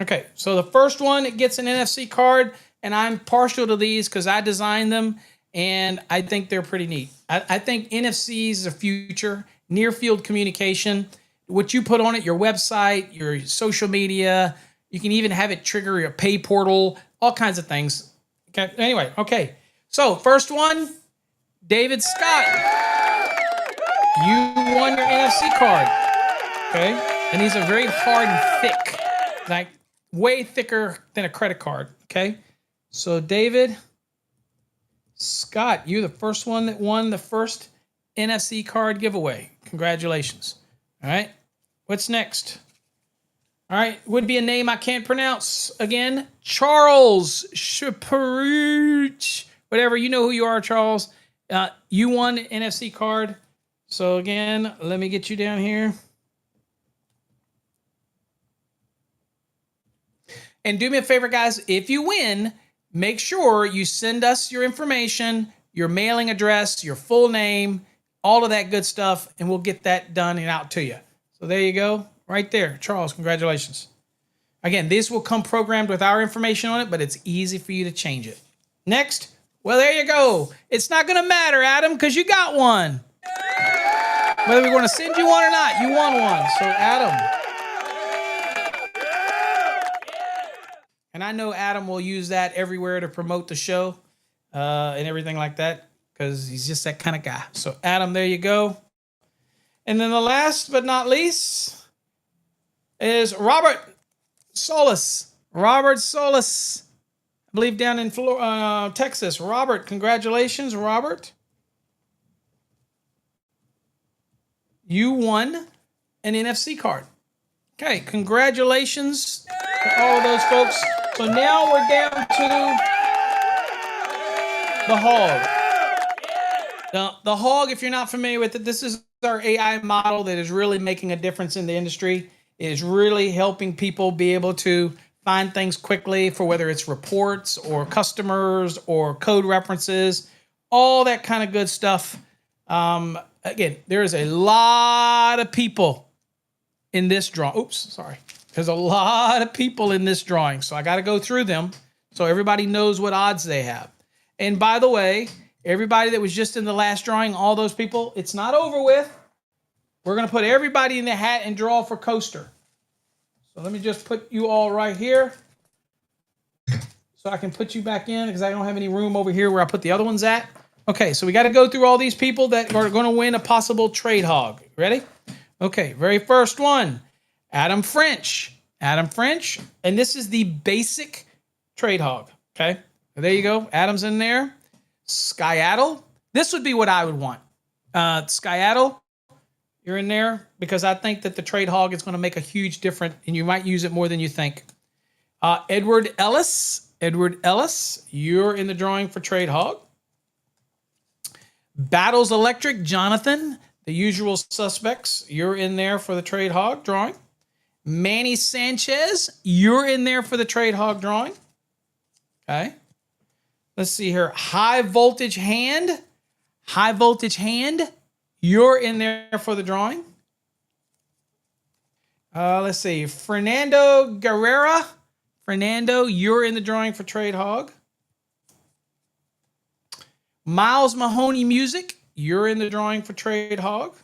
Okay, so the first one, it gets an NFC card, and I'm partial to these because I designed them, and I think they're pretty neat. I think NFC is the future, near field communication. What you put on it, your website, your social media, you can even have it trigger your pay portal, all kinds of things. Okay, anyway, okay. So first one, David Scott. You won your NFC card. Okay, and these are very hard and thick, like way thicker than a credit card. Okay, so David Scott, you're the first one that won the first NFC card giveaway. Congratulations. All right, what's next? All right, would be a name I can't pronounce. Again, Charles Shaparuch. Whatever, you know who you are, Charles. You won an NFC card. So again, let me get you down here. And do me a favor, guys. If you win, make sure you send us your information, your mailing address, your full name, all of that good stuff, and we'll get that done and out to you. So there you go. Right there. Charles, congratulations. Again, this will come programmed with our information on it, but it's easy for you to change it. Next. Well, there you go. It's not going to matter, Adam, because you got one. Whether we're going to send you one or not, you won one. So, Adam. And I know Adam will use that everywhere to promote the show and everything like that because he's just that kind of guy. So, Adam, there you go. And then the last but not least is Robert Solis. Robert Solis. I believe down in Texas. Robert, congratulations, Robert. You won an NFC card. Okay, congratulations to all of those folks. So now we're down to the hog. The hog, if you're not familiar with it, this is our AI model that is really making a difference in the industry. It is really helping people be able to find things quickly for whether it's reports or customers or code references, all that kind of good stuff. Again, there is a lot of people in this drawing. Oops, sorry. There's a lot of people in this drawing, so I got to go through them so everybody knows what odds they have. And by the way, everybody that was just in the last drawing, all those people, it's not over with. We're going to put everybody in the hat and draw for Coaster. So let me just put you all right here so I can put you back in because I don't have any room over here where I put the other ones at. Okay, so we got to go through all these people that are going to win a possible trade hog. Ready? Okay, very first one, Adam French. Adam French, and this is the basic trade hog. Okay, there you go. Adam's in there. Skyattle. This would be what I would want. Skyattle, you're in there because I think that the trade hog is going to make a huge difference, and you might use it more than you think. Edward Ellis. Edward Ellis, you're in the drawing for trade hog. Battles Electric, Jonathan, the usual suspects, you're in there for the trade hog drawing. Manny Sanchez, you're in there for the trade hog drawing. Okay. Let's see here. High Voltage Hand. High Voltage Hand, you're in there for the drawing. Let's see. Fernando Guerrera. Fernando, you're in the drawing for trade hog. Miles Mahoney Music, you're in the drawing for trade hog.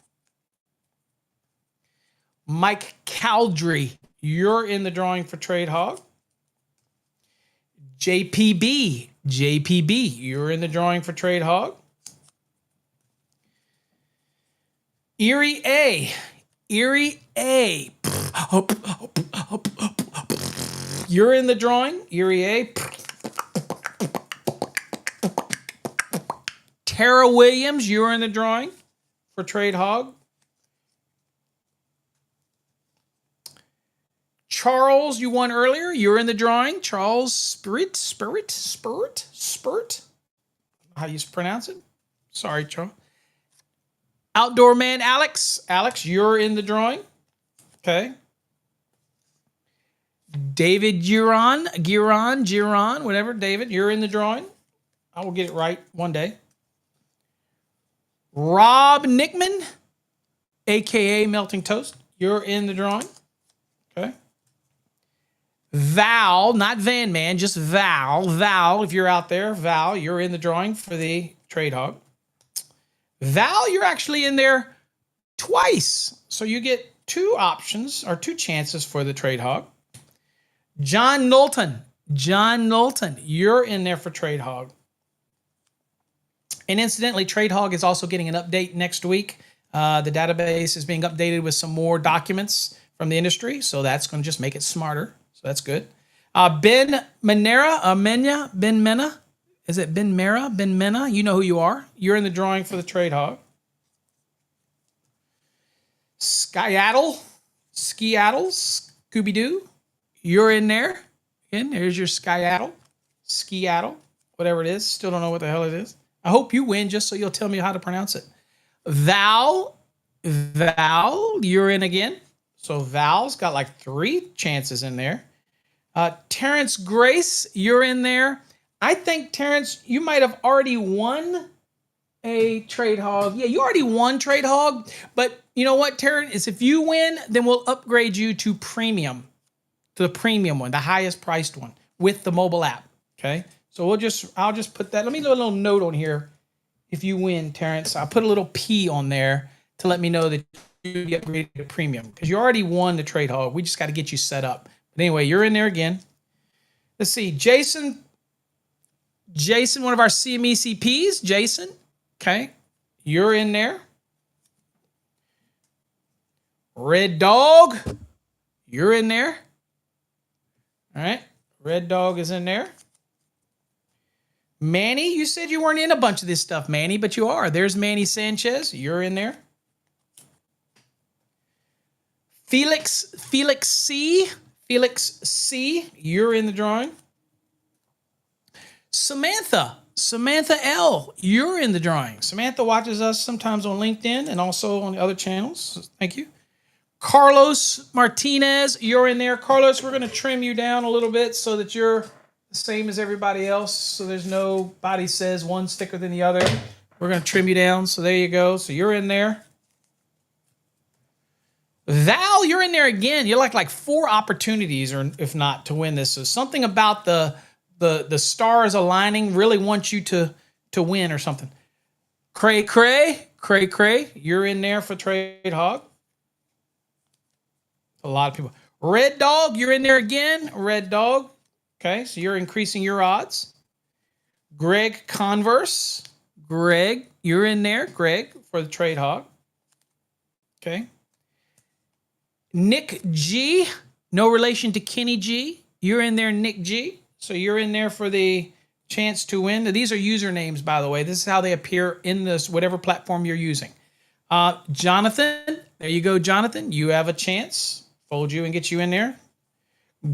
Mike Caldry, you're in the drawing for trade hog. JPB, you're in the drawing for trade hog. Erie A. You're in the drawing. Erie A. Tara Williams, you're in the drawing for Trade Hog. Charles, you won earlier. You're in the drawing. Charles Spirit. How you pronounce it? Sorry, Charles. Outdoor Man Alex. Alex, you're in the drawing. Okay. David Giron, whatever. David, you're in the drawing. I will get it right one day. Rob Nickman, a.k.a. Melting Toast, you're in the drawing. Okay. Val, not Van Man, just Val. Val, if you're out there, Val, you're in the drawing for the Trade Hog. Val, you're actually in there twice. So you get two options or two chances for the Trade Hog. John Knowlton, you're in there for Trade Hog. And incidentally, Trade Hog is also getting an update next week. The database is being updated with some more documents from the industry, so that's going to just make it smarter. So that's good. Ben Mena. Is it Ben Mera? Ben Mena? You know who you are. You're in the drawing for the Trade Hog. Skiaddle, Scooby-Doo. You're in there. Again, there's your Skiaddle, whatever it is. Still don't know what the hell it is. I hope you win just so you'll tell me how to pronounce it. Val, you're in again. So Val's got like 3 chances in there. Terrence Grace, you're in there. I think, Terrence, you might have already won a Trade Hog. Yeah, you already won Trade Hog. But you know what, Terrence? Is if you win, then we'll upgrade you to premium. To the premium one, the highest priced one with the mobile app. Okay. So I'll just put that. Let me do a little note on here. If you win, Terrence, I'll put a little P on there to let me know that you get upgraded to premium because you already won the Trade Hog. We just got to get you set up. But anyway, you're in there again. Let's see. Jason, one of our CMECPs. Jason. Okay. You're in there. Red Dog. You're in there. All right. Red Dog is in there. Manny, you said you weren't in a bunch of this stuff, Manny, but you are. There's Manny Sanchez. You're in there. Felix C. You're in the drawing. Samantha L. You're in the drawing. Samantha watches us sometimes on LinkedIn and also on the other channels. So thank you. Carlos Martinez, you're in there. Carlos, we're going to trim you down a little bit so that you're the same as everybody else. So there's nobody says one's thicker than the other. We're going to trim you down. So there you go. So you're in there. Val, you're in there again. You're like 4 opportunities, or if not, to win this. So something about the stars aligning really wants you to win or something. Cray, you're in there for Trade Hog. A lot of people. Red Dog, you're in there again. Red Dog. Okay, so you're increasing your odds. Greg Converse. Greg, you're in there. Greg for the Trade Hog. Okay. Nick G. No relation to Kenny G. You're in there, Nick G. So you're in there for the chance to win. Now, these are usernames, by the way. This is how they appear in this whatever platform you're using. Jonathan, there you go, Jonathan. You have a chance. Fold you and get you in there.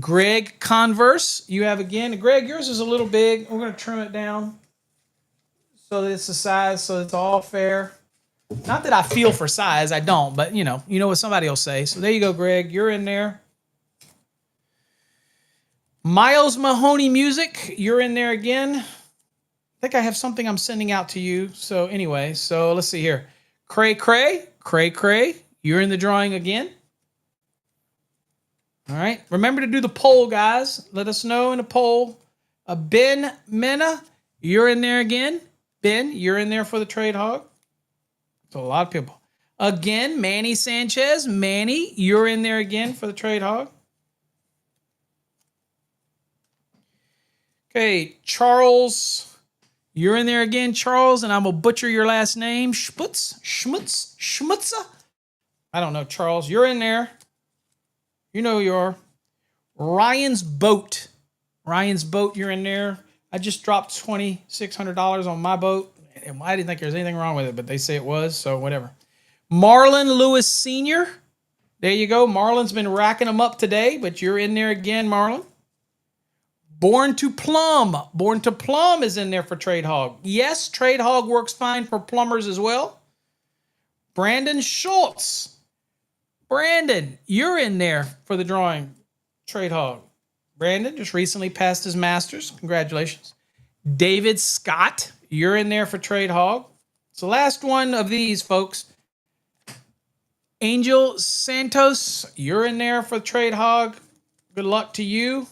Greg Converse, you have again. Greg, yours is a little big. We're going to trim it down so that it's the size, so it's all fair. Not that I feel for size, I don't, but you know what somebody will say. So there you go, Greg. You're in there. Miles Mahoney Music, you're in there again. I think I have something I'm sending out to you. So anyway, so let's see here. Cray, you're in the drawing again. All right. Remember to do the poll, guys. Let us know in the poll. Ben Mena, you're in there again. Ben, you're in there for the Trade Hog. So a lot of people. Again, Manny Sanchez. Manny, you're in there again for the Trade Hog. Okay, Charles, you're in there again, Charles, and I'm going to butcher your last name. Schmutza. I don't know, Charles. You're in there. You know who you are. Ryan's Boat. Ryan's Boat, you're in there. I just dropped $2,600 on my boat. And I didn't think there was anything wrong with it, but they say it was, so whatever. Marlon Lewis Sr. There you go. Marlon's been racking them up today, but you're in there again, Marlon. Born to Plum. Born to Plum is in there for Trade Hog. Yes, Trade Hog works fine for plumbers as well. Brandon Schultz. Brandon, you're in there for the drawing. Trade Hog. Brandon just recently passed his master's. Congratulations. David Scott, you're in there for Trade Hog. It's the last one of these, folks. Angel Santos, you're in there for Trade Hog. Good luck to you.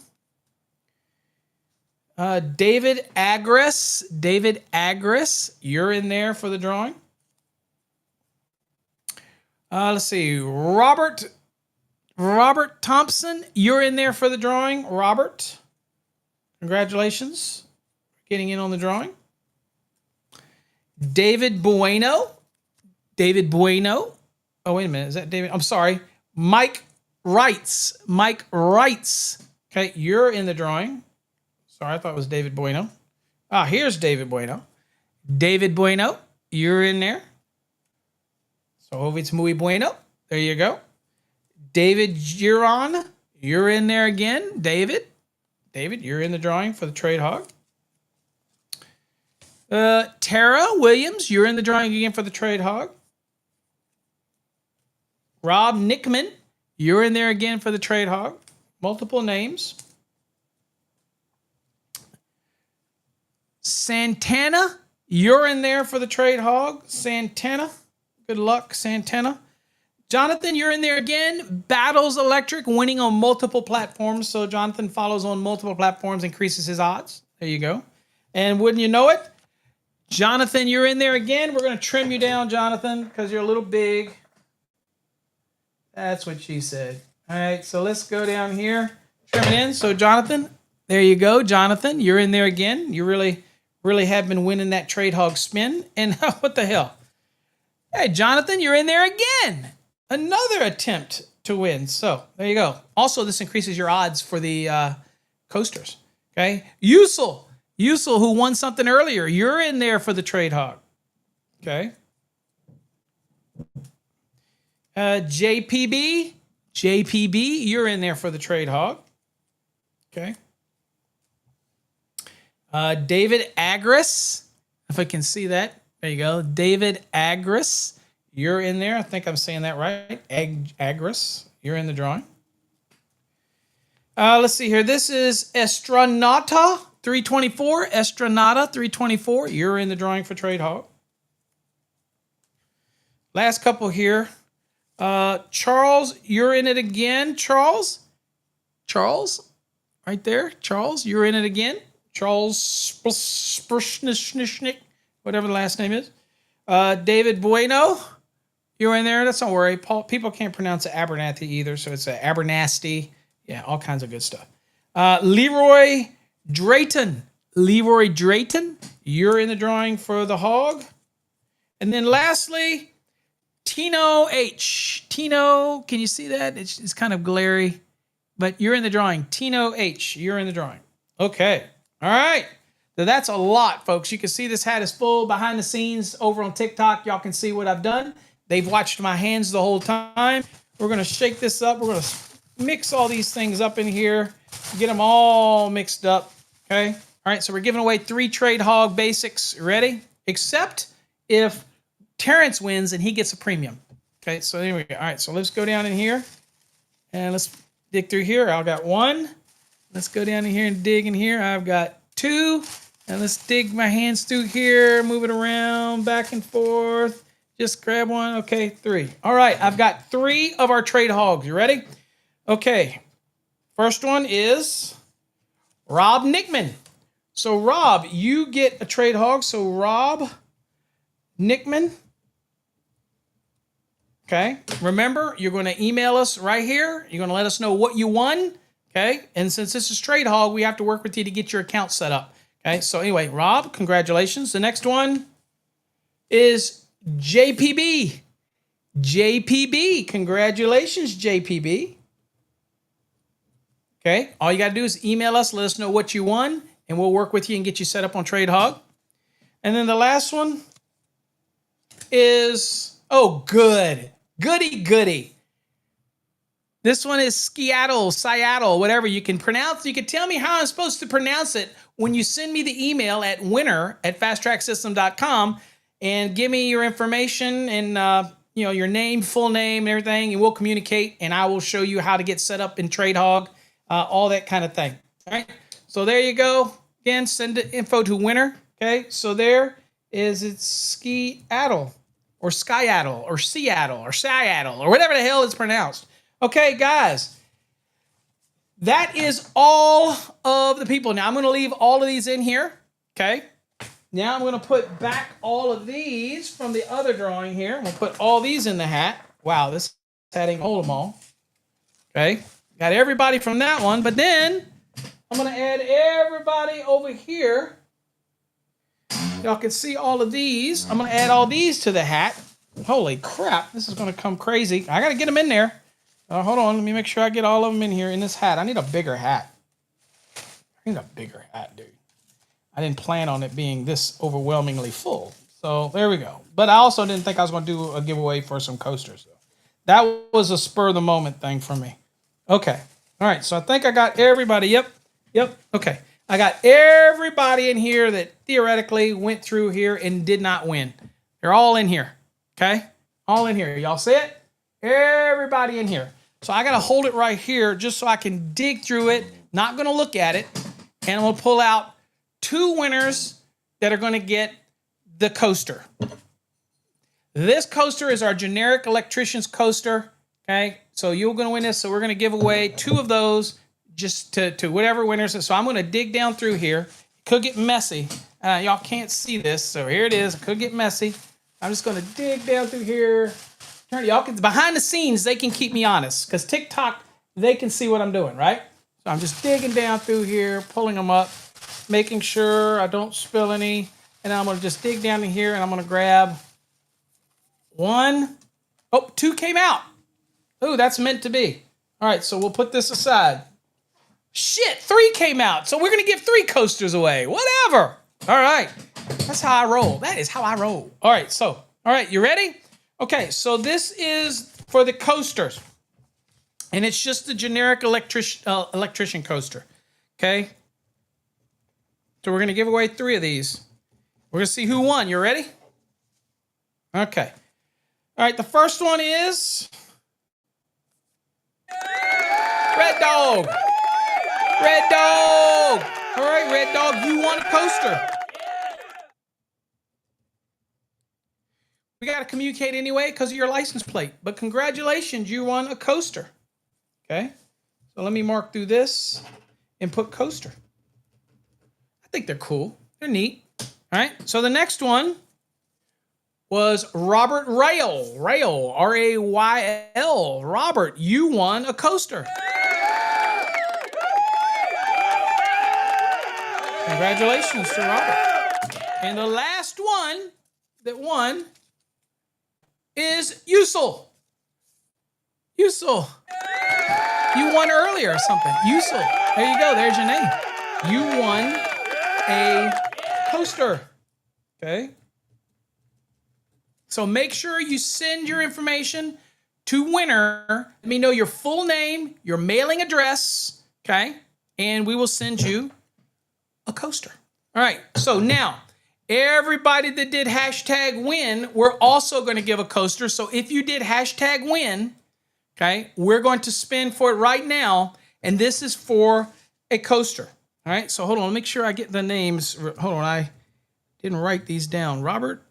David Agris. David Agris, you're in there for the drawing. Let's see. Robert Thompson, you're in there for the drawing. Robert, congratulations. Getting in on the drawing. David Bueno. David Bueno. Oh, wait a minute. Is that David? I'm sorry. Mike Wrights. Mike Wrights. Okay, you're in the drawing. Sorry, I thought it was David Bueno. Ah, here's David Bueno. David Bueno, you're in there. So hope it's muy bueno. There you go. David Giron, you're in there again. David, you're in the drawing for the Trade Hog. Tara Williams, you're in the drawing again for the Trade Hog. Rob Nickman, you're in there again for the Trade Hog. Multiple names. Santana, you're in there for the Trade Hog. Santana, good luck, Santana. Jonathan, you're in there again. Battles Electric, winning on multiple platforms. So Jonathan follows on multiple platforms, increases his odds. There you go. And wouldn't you know it, Jonathan, you're in there again. We're going to trim you down, Jonathan, because you're a little big. That's what she said. All right, so let's go down here. Trim it in. So Jonathan, there you go. Jonathan, you're in there again. You really have been winning that Trade Hog spin. And what the hell? Hey, Jonathan, you're in there again. Another attempt to win. So there you go. Also, this increases your odds for the coasters. Okay. Yusul, who won something earlier, you're in there for the Trade Hog. Okay. JPB, you're in there for the Trade Hog. Okay. David Agris, if I can see that. There you go. David Agris, you're in there. I think I'm saying that right. Agris, you're in the drawing. Let's see here. This is Estranata 324. Estranata 324, you're in the drawing for Trade Hog. Last couple here. Charles, you're in it again. Charles, right there. Charles, you're in it again. Charles Spurschnischnick, whatever the last name is. David Bueno, you're in there. That's don't worry. People can't pronounce it Abernathy either, so it's Abernasty. Yeah, all kinds of good stuff. Leroy Drayton, you're in the drawing for the Hog. And then lastly, Tino H. Tino, can you see that? It's kind of glary, but you're in the drawing. Tino H, you're in the drawing. Okay. All right. So that's a lot, folks. You can see this hat is full behind the scenes over on TikTok. Y'all can see what I've done. They've watched my hands the whole time. We're going to shake this up. We're going to mix all these things up in here. Get them all mixed up. Okay. All right. So we're giving away 3 Trade Hog basics. Ready? Except if Terrence wins and he gets a premium. Okay. So anyway, all right. So let's go down in here and let's dig through here. I've got 1. Let's go down in here and dig in here. I've got 2. And let's dig my hands through here, move it around, back and forth. Just grab 1. Okay, 3. All right, I've got 3 of our Trade Hogs. You ready? Okay. First one is Rob Nickman. So, Rob, you get a Trade Hog. So, Rob Nickman. Okay. Remember, you're going to email us right here. You're going to let us know what you won. Okay, and since this is Trade Hog, we have to work with you to get your account set up. Okay, so anyway, Rob, congratulations. The next one is JPB. JPB, congratulations, JPB. Okay, all you got to do is email us, let us know what you won, and we'll work with you and get you set up on Trade Hog. And then the last one is, oh, goody. This one is Seattle, whatever you can pronounce. You can tell me how I'm supposed to pronounce it when you send me the email at winner@fasttracksystem.com and give me your information and your name, full name, and everything, and we'll communicate. And I will show you how to get set up in Trade Hog, all that kind of thing. All right. So there you go. Again, send the info to winner. Okay. So there is it's Seattle or Seattle or whatever the hell it's pronounced. Okay, guys, that is all of the people. Now, I'm going to leave all of these in here, okay? Now, I'm going to put back all of these from the other drawing here. I'm going to put all these in the hat. Wow, this hat ain't hold them all. Okay, got everybody from that one, but then I'm going to add everybody over here. Y'all can see all of these. I'm going to add all these to the hat. Holy crap, this is going to come crazy. I got to get them in there. Hold on, let me make sure I get all of them in here in this hat. I need a bigger hat. Dude. I didn't plan on it being this overwhelmingly full. So there we go. But I also didn't think I was going to do a giveaway for some coasters. So that was a spur of the moment thing for me. Okay. All right, so I think I got everybody. Yep. Okay. I got everybody in here that theoretically went through here and did not win. They're all in here. Okay? All in here. Y'all see it? Everybody in here. So I got to hold it right here just so I can dig through it, not going to look at it, and I'm going to pull out 2 winners that are going to get the coaster. This coaster is our generic electrician's coaster, okay? So you're going to win this, so we're going to give away 2 of those just to whatever winners. So I'm going to dig down through here. It could get messy. Y'all can't see this, so here it is. It could get messy. I'm just going to dig down through here. Y'all can, behind the scenes, they can keep me honest because TikTok, they can see what I'm doing, right? So I'm just digging down through here, pulling them up, making sure I don't spill any. And I'm going to just dig down in here and I'm going to grab 1. Oh, 2 came out. Oh, that's meant to be. All right, so we'll put this aside. Shit, 3 came out. So we're going to give 3 coasters away. Whatever. All right. That's how I roll. That is how I roll. All right, so, all right, you ready? Okay, so this is for the coasters, and it's just the generic electrician coaster, okay? So we're going to give away 3 of these. We're going to see who won. You ready? Okay. All right, the first one is Red Dog. Red Dog. All right, Red Dog, you won a coaster. We got to communicate anyway because of your license plate. But congratulations, you won a coaster. Okay? So let me mark through this and put coaster. I think they're cool. They're neat. All right? So the next one was Robert Rail. Rail, R-A-Y-L. Robert, you won a coaster. Congratulations to Robert. And the last one that won is Yusul. Yusul. You won earlier or something. Yusul. There you go. There's your name. You won a coaster. Okay. So make sure you send your information to winner. Let me know your full name, your mailing address. Okay. And we will send you a coaster. All right. So now, everybody that did hashtag win, we're also going to give a coaster. So if you did hashtag win, okay, we're going to spin for it right now. And this is for a coaster. All right. So hold on. Let me make sure I get the names. Hold on. I didn't write these down. Robert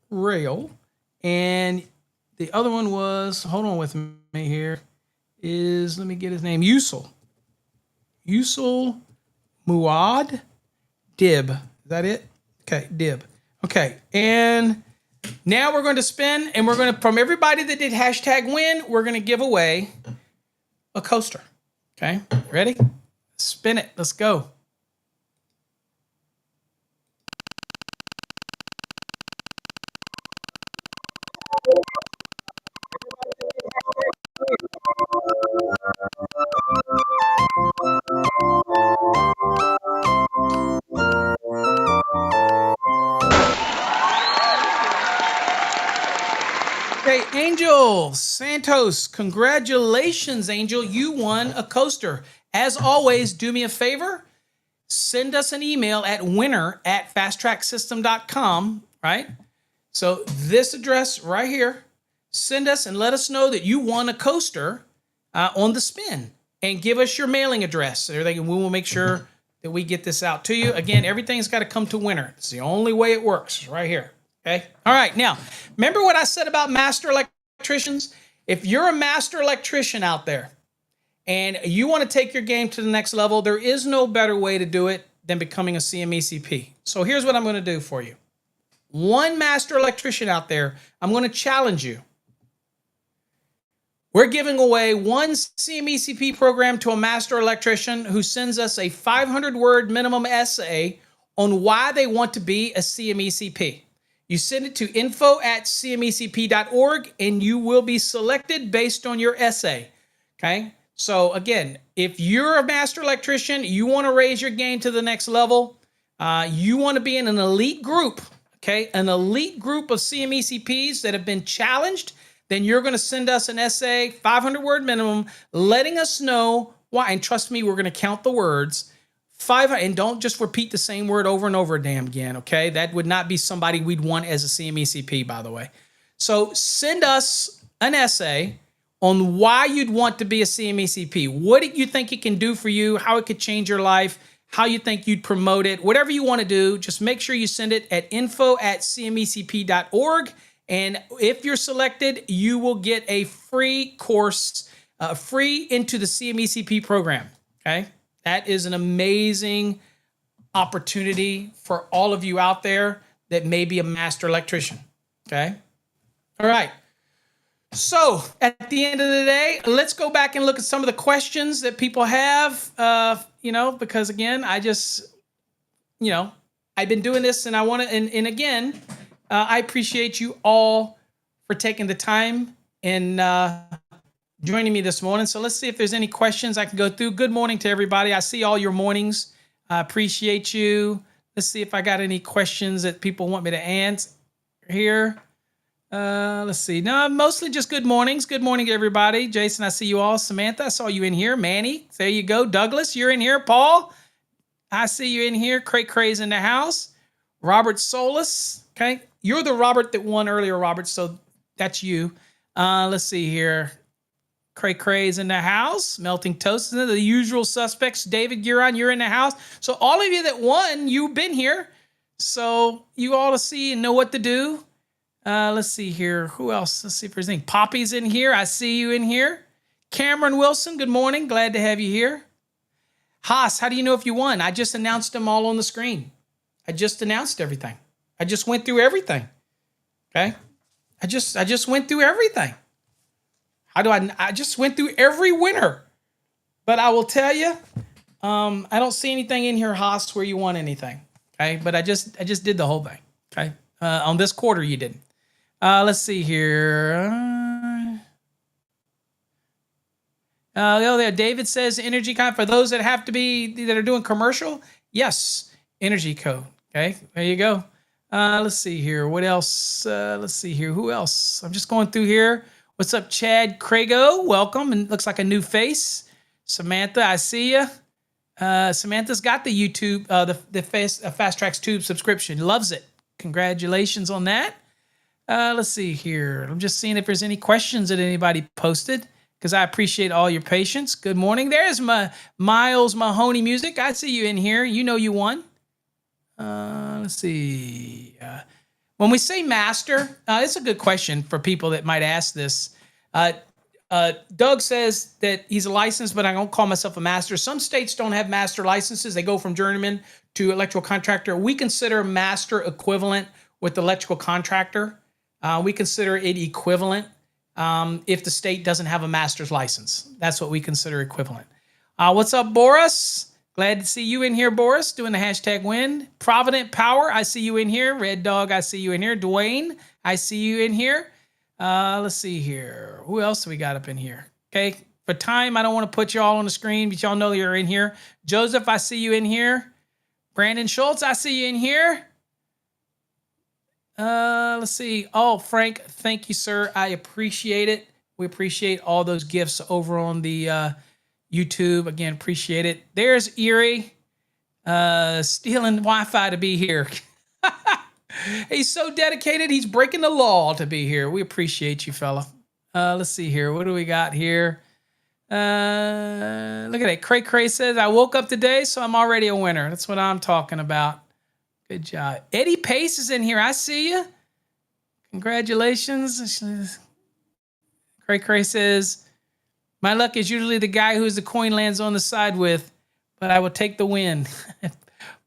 Rail. And the other one was, hold on with me here, is, let me get his name, Yusul. Yusul Muad Dib. Is that it? Okay, Dib. Okay, and now we're going to spin, and we're going to, from everybody that did hashtag win, we're going to give away a coaster. Okay, ready? Spin it. Let's go. Angel Santos, congratulations, Angel. You won a coaster. As always, do me a favor. Send us an email at winner@fasttracksystem.com, right? So this address right here, send us and let us know that you won a coaster on the spin, and give us your mailing address. We will make sure that we get this out to you. Again, everything's got to come to Winner. It's the only way it works, right here. Okay. All right. Now, remember what I said about master electricians? If you're a master electrician out there and you want to take your game to the next level, there is no better way to do it than becoming a CMECP. So here's what I'm going to do for you. One master electrician out there, I'm going to challenge you. We're giving away one CMECP program to a master electrician who sends us a 500-word minimum essay on why they want to be a CMECP. You send it to info@cmecp.org, and you will be selected based on your essay. Okay? So again, if you're a master electrician, you want to raise your game to the next level, you want to be in an elite group, okay? An elite group of CMECPs that have been challenged, then you're going to send us an essay, 500-word minimum, letting us know why. And trust me, we're going to count the words. And don't just repeat the same word over and over again, okay? That would not be somebody we'd want as a CMECP, by the way. So send us an essay on why you'd want to be a CMECP. What do you think it can do for you, how it could change your life, how you think you'd promote it, whatever you want to do, just make sure you send it at info@cmecp.org. And if you're selected, you will get a free course, free into the CMECP program, okay? That is an amazing opportunity for all of you out there that may be a master electrician, okay? All right. So at the end of the day, let's go back and look at some of the questions that people have, because again, I've been doing this and I want to, and again, I appreciate you all for taking the time and joining me this morning. So let's see if there's any questions I can go through. Good morning to everybody. I see all your mornings. I appreciate you. Let's see if I got any questions that people want me to answer here. Let's see. No, mostly just good mornings. Good morning, everybody. Jason, I see you all. Samantha, I saw you in here. Manny, there you go. Douglas, you're in here. Paul, I see you in here. Cray Cray's in the house. Robert Solis, okay. You're the Robert that won earlier, Robert, so that's you. Let's see here. Cray Cray's in the house. Melting Toast, the usual suspects. David Guron, you're in the house. So all of you that won, you've been here. So you all to see and know what to do. Let's see here. Who else? Let's see if there's anything. Poppy's in here. I see you in here. Cameron Wilson, good morning. Glad to have you here. Haas, how do you know if you won? I just announced them all on the screen. I just announced everything. I just went through everything. Okay? I just went through everything. I just went through every winner. But I will tell you, I don't see anything in here, Haas, where you won anything. Okay? But I just did the whole thing. Okay? On this quarter, you didn't. Let's see here. There. David says energy code for those that have to be that are doing commercial. Yes, energy code. Okay, there you go. Let's see here. What else? Let's see here. Who else? I'm just going through here. What's up, Chad Crago? Welcome. And looks like a new face. Samantha, I see you. Samantha's got the YouTube, the Fast Tracks Tube subscription. Loves it. Congratulations on that. Let's see here. I'm just seeing if there's any questions that anybody posted, because I appreciate all your patience. Good morning. There's my Miles Mahoney Music. I see you in here. You know you won. Let's see. When we say master, it's a good question for people that might ask this. Doug says that he's a licensed, but I don't call myself a master. Some states don't have master licenses. They go from journeyman to electrical contractor. We consider master equivalent with electrical contractor. We consider it equivalent if the state doesn't have a master's license. That's what we consider equivalent. What's up, Boris? Glad to see you in here, Boris, doing the hashtag win. Provident Power, I see you in here. Red Dog, I see you in here. Dwayne, I see you in here. Let's see here. Who else do we got up in here? Okay, for time, I don't want to put you all on the screen, but y'all know you're in here. Joseph, I see you in here. Brandon Schultz, I see you in here. Let's see. Oh, Frank, thank you, sir. I appreciate it. We appreciate all those gifts over on the YouTube. Again, appreciate it. There's Erie, stealing Wi-Fi to be here. He's so dedicated. He's breaking the law to be here. We appreciate you, fella. Let's see here. What do we got here? Look at that. Cray Cray says, I woke up today, so I'm already a winner. That's what I'm talking about. Good job. Eddie Pace is in here. I see you. Congratulations. Cray Cray says, my luck is usually the guy who's the coin lands on the side with, but I will take the win.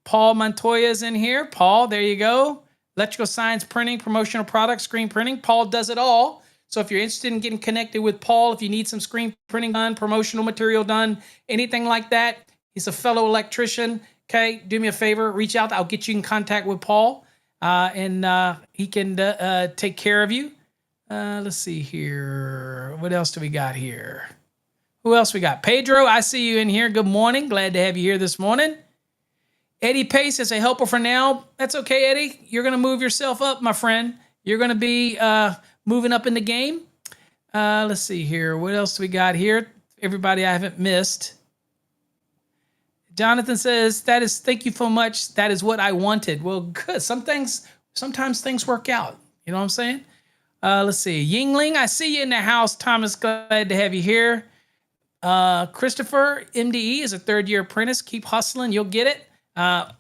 Paul Montoya is in here. Paul, there you go. Electrical science printing, promotional products, screen printing. Paul does it all. So if you're interested in getting connected with Paul, if you need some screen printing done, promotional material done, anything like that, he's a fellow electrician. Okay, do me a favor, reach out. I'll get you in contact with Paul, and he can take care of you. Let's see here. What else do we got here? Who else we got? Pedro, I see you in here. Good morning. Glad to have you here this morning. Eddie Pace is a helper for now. That's okay, Eddie. You're going to move yourself up, my friend. You're going to be moving up in the game. Let's see here. What else do we got here? Everybody I haven't missed. Jonathan says, thank you so much. That is what I wanted. Well, good. Sometimes things work out. You know what I'm saying? Let's see. Yingling, I see you in the house. Thomas, glad to have you here. Christopher, MDE, is a third-year apprentice. Keep hustling. You'll get it.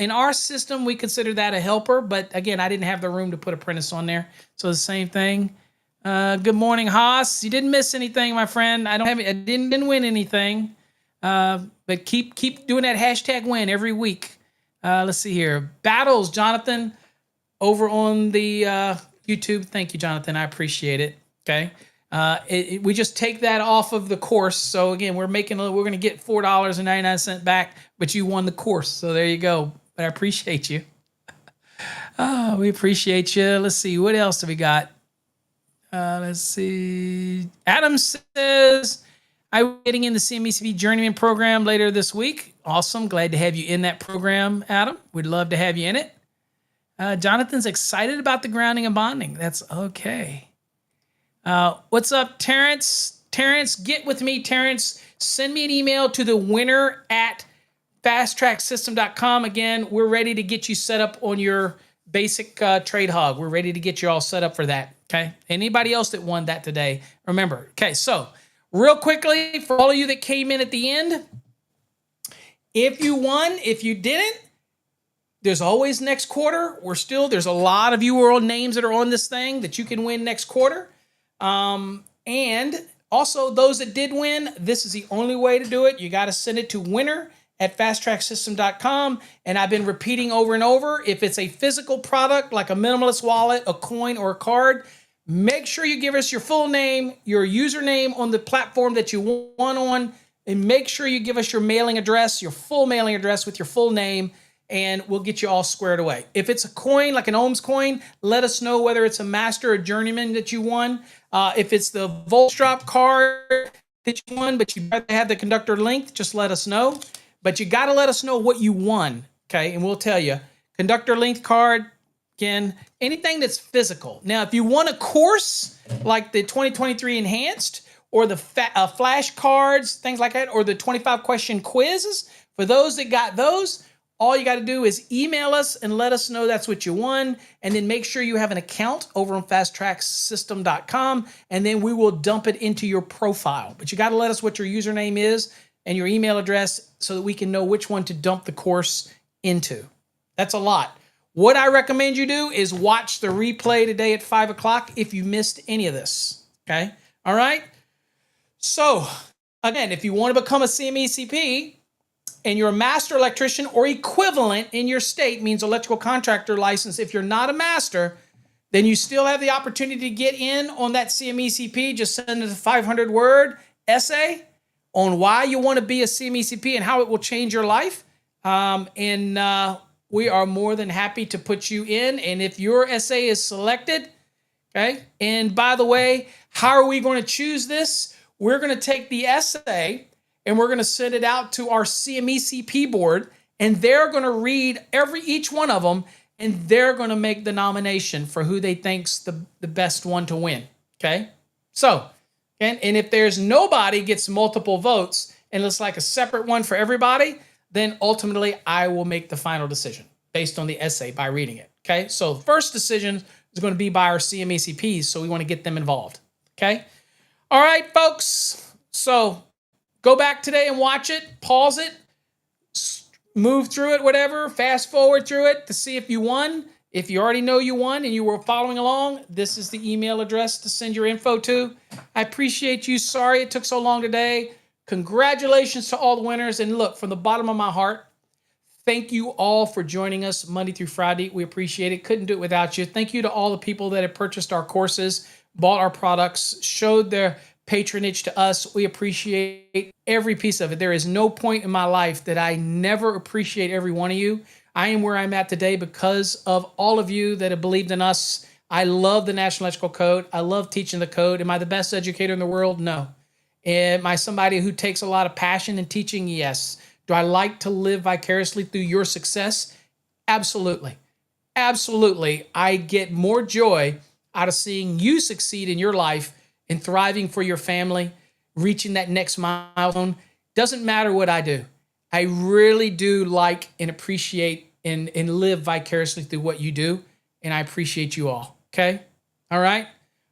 In our system, we consider that a helper. But again, I didn't have the room to put apprentice on there. So the same thing. Good morning, Haas. You didn't miss anything, my friend. I didn't win anything. But keep doing that hashtag win every week. Let's see here. Battles, Jonathan, over on the YouTube. Thank you, Jonathan. I appreciate it. Okay. We just take that off of the course. So again, we're going to get $4.99 back, but you won the course. So there you go. But I appreciate you. Oh, we appreciate you. Let's see. What else do we got? Let's see. Adam says, I'm getting in the CMECP Journeyman program later this week. Awesome. Glad to have you in that program, Adam. We'd love to have you in it. Jonathan's excited about the grounding and bonding. That's okay. What's up, Terrence? Terrence, get with me, Terrence. Send me an email to the winner at fasttracksystem.com. Again, we're ready to get you set up on your basic trade hog. We're ready to get you all set up for that. Okay. Anybody else that won that today, remember. Okay. So real quickly, for all of you that came in at the end, if you won, if you didn't, there's always next quarter. There's a lot of your names that are on this thing that you can win next quarter. And also those that did win, this is the only way to do it. You got to send it to winner@fasttracksystem.com. And I've been repeating over and over, if it's a physical product like a Minimalist Wallet, a coin, or a card, make sure you give us your full name, your username on the platform that you won on, and make sure you give us your mailing address, your full mailing address with your full name, and we'll get you all squared away. If it's a coin, like an Ohms coin, let us know whether it's a master or journeyman that you won. If it's the Volstrop card that you won, but you'd rather have the Conductor link, just let us know. But you got to let us know what you won, okay? And we'll tell you. Conductor link card, again, anything that's physical. Now, if you want a course like the 2023 Enhanced or the flashcards, things like that, or the 25-question quizzes, for those that got those, all you got to do is email us and let us know that's what you won. And then make sure you have an account over on fasttracksystem.com, and then we will dump it into your profile. But you got to let us what your username is and your email address so that we can know which one to dump the course into. That's a lot. What I recommend you do is watch the replay today at 5 o'clock if you missed any of this. Okay? All right? So, again, if you want to become a CMECP, and you're a master electrician or equivalent in your state, means electrical contractor license. If you're not a master, then you still have the opportunity to get in on that CMECP. Just send us a 500-word essay on why you want to be a CMECP and how it will change your life. We are more than happy to put you in. And if your essay is selected, okay, and by the way, how are we going to choose this? We're going to take the essay and we're going to send it out to our CMECP board, and they're going to read each one of them, and they're going to make the nomination for who they think's the best one to win. Okay? So, and if there's nobody gets multiple votes and it's like a separate one for everybody, then ultimately I will make the final decision based on the essay by reading it. Okay? So the first decision is going to be by our CMACPs, so we want to get them involved. Okay? All right, folks. So go back today and watch it, pause it, move through it, whatever, fast forward through it to see if you won. If you already know you won and you were following along, this is the email address to send your info to. I appreciate you. Sorry it took so long today. Congratulations to all the winners. And look, from the bottom of my heart, thank you all for joining us Monday through Friday. We appreciate it. Couldn't do it without you. Thank you to all the people that have purchased our courses, bought our products, showed their patronage to us. We appreciate every piece of it. There is no point in my life that I never appreciate every one of you. I am where I'm at today because of all of you that have believed in us. I love the National Electrical Code. I love teaching the code. Am I the best educator in the world? No. Am I somebody who takes a lot of passion in teaching? Yes. Do I like to live vicariously through your success? Absolutely. Absolutely. I get more joy out of seeing you succeed in your life and thriving for your family, reaching that next milestone. Doesn't matter what I do. I really do like and appreciate and live vicariously through what you do. And I appreciate you all. Okay? All right?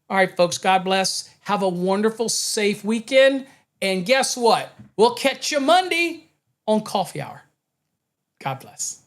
All right, folks. God bless. Have a wonderful, safe weekend. And guess what? We'll catch you Monday on Coffee Hour. God bless.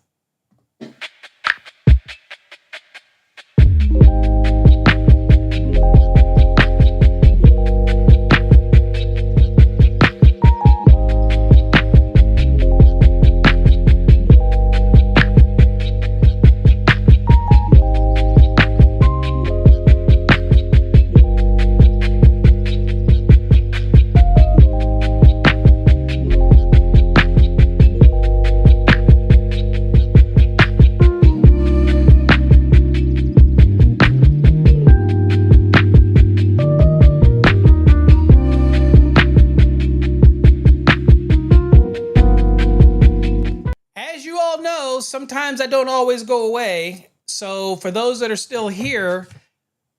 Sometimes I don't always go away. So for those that are still here,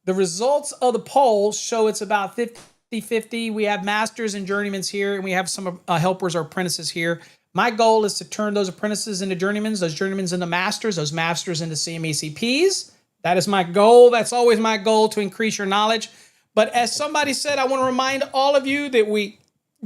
the results of the poll show it's about 50-50. We have masters and journeymans here, and we have some helpers or apprentices here. My goal is to turn those apprentices into journeymans, those journeymans into masters, those masters into CMACPs. That is my goal. That's always my goal, to increase your knowledge. But as somebody said, I want to remind all of you that we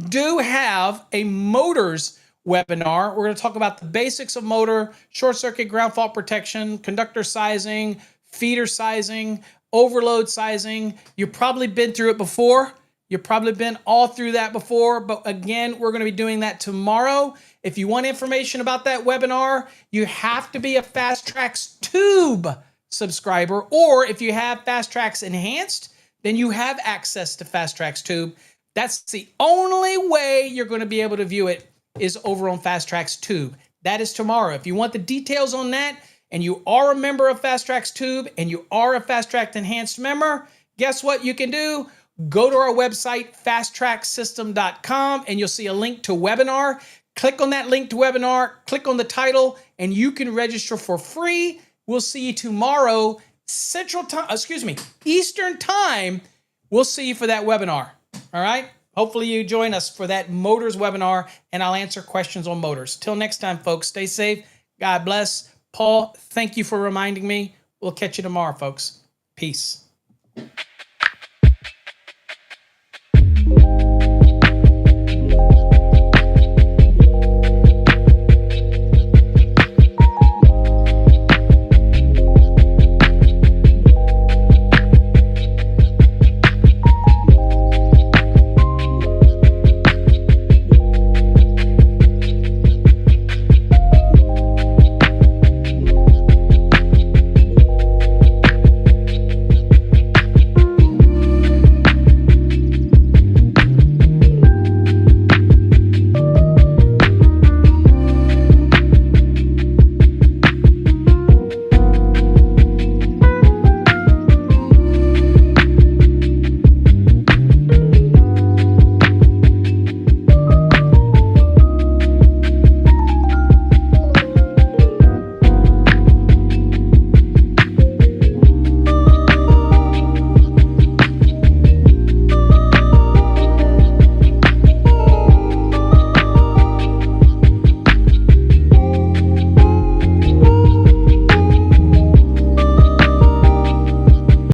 do have a motors webinar. We're going to talk about the basics of motor, short circuit, ground fault protection, conductor sizing, feeder sizing, overload sizing. You've probably been through it before. You've probably been all through that before. But again, we're going to be doing that tomorrow. If you want information about that webinar, you have to be a Fast Tracks Tube subscriber. Or if you have Fast Tracks Enhanced, then you have access to Fast Tracks Tube. That's the only way you're going to be able to view it, is over on Fast Tracks Tube. That is tomorrow. If you want the details on that, and you are a member of Fast Tracks Tube, and you are a Fast Track Enhanced member, guess what you can do? Go to our website, fasttracksystem.com, and you'll see a link to webinar. Click on that link to webinar, click on the title, and you can register for free. We'll see you tomorrow, Eastern Time. We'll see you for that webinar. All right? Hopefully you join us for that motors webinar, and I'll answer questions on motors. Till next time, folks, stay safe. God bless. Paul, thank you for reminding me. We'll catch you tomorrow, folks. Peace.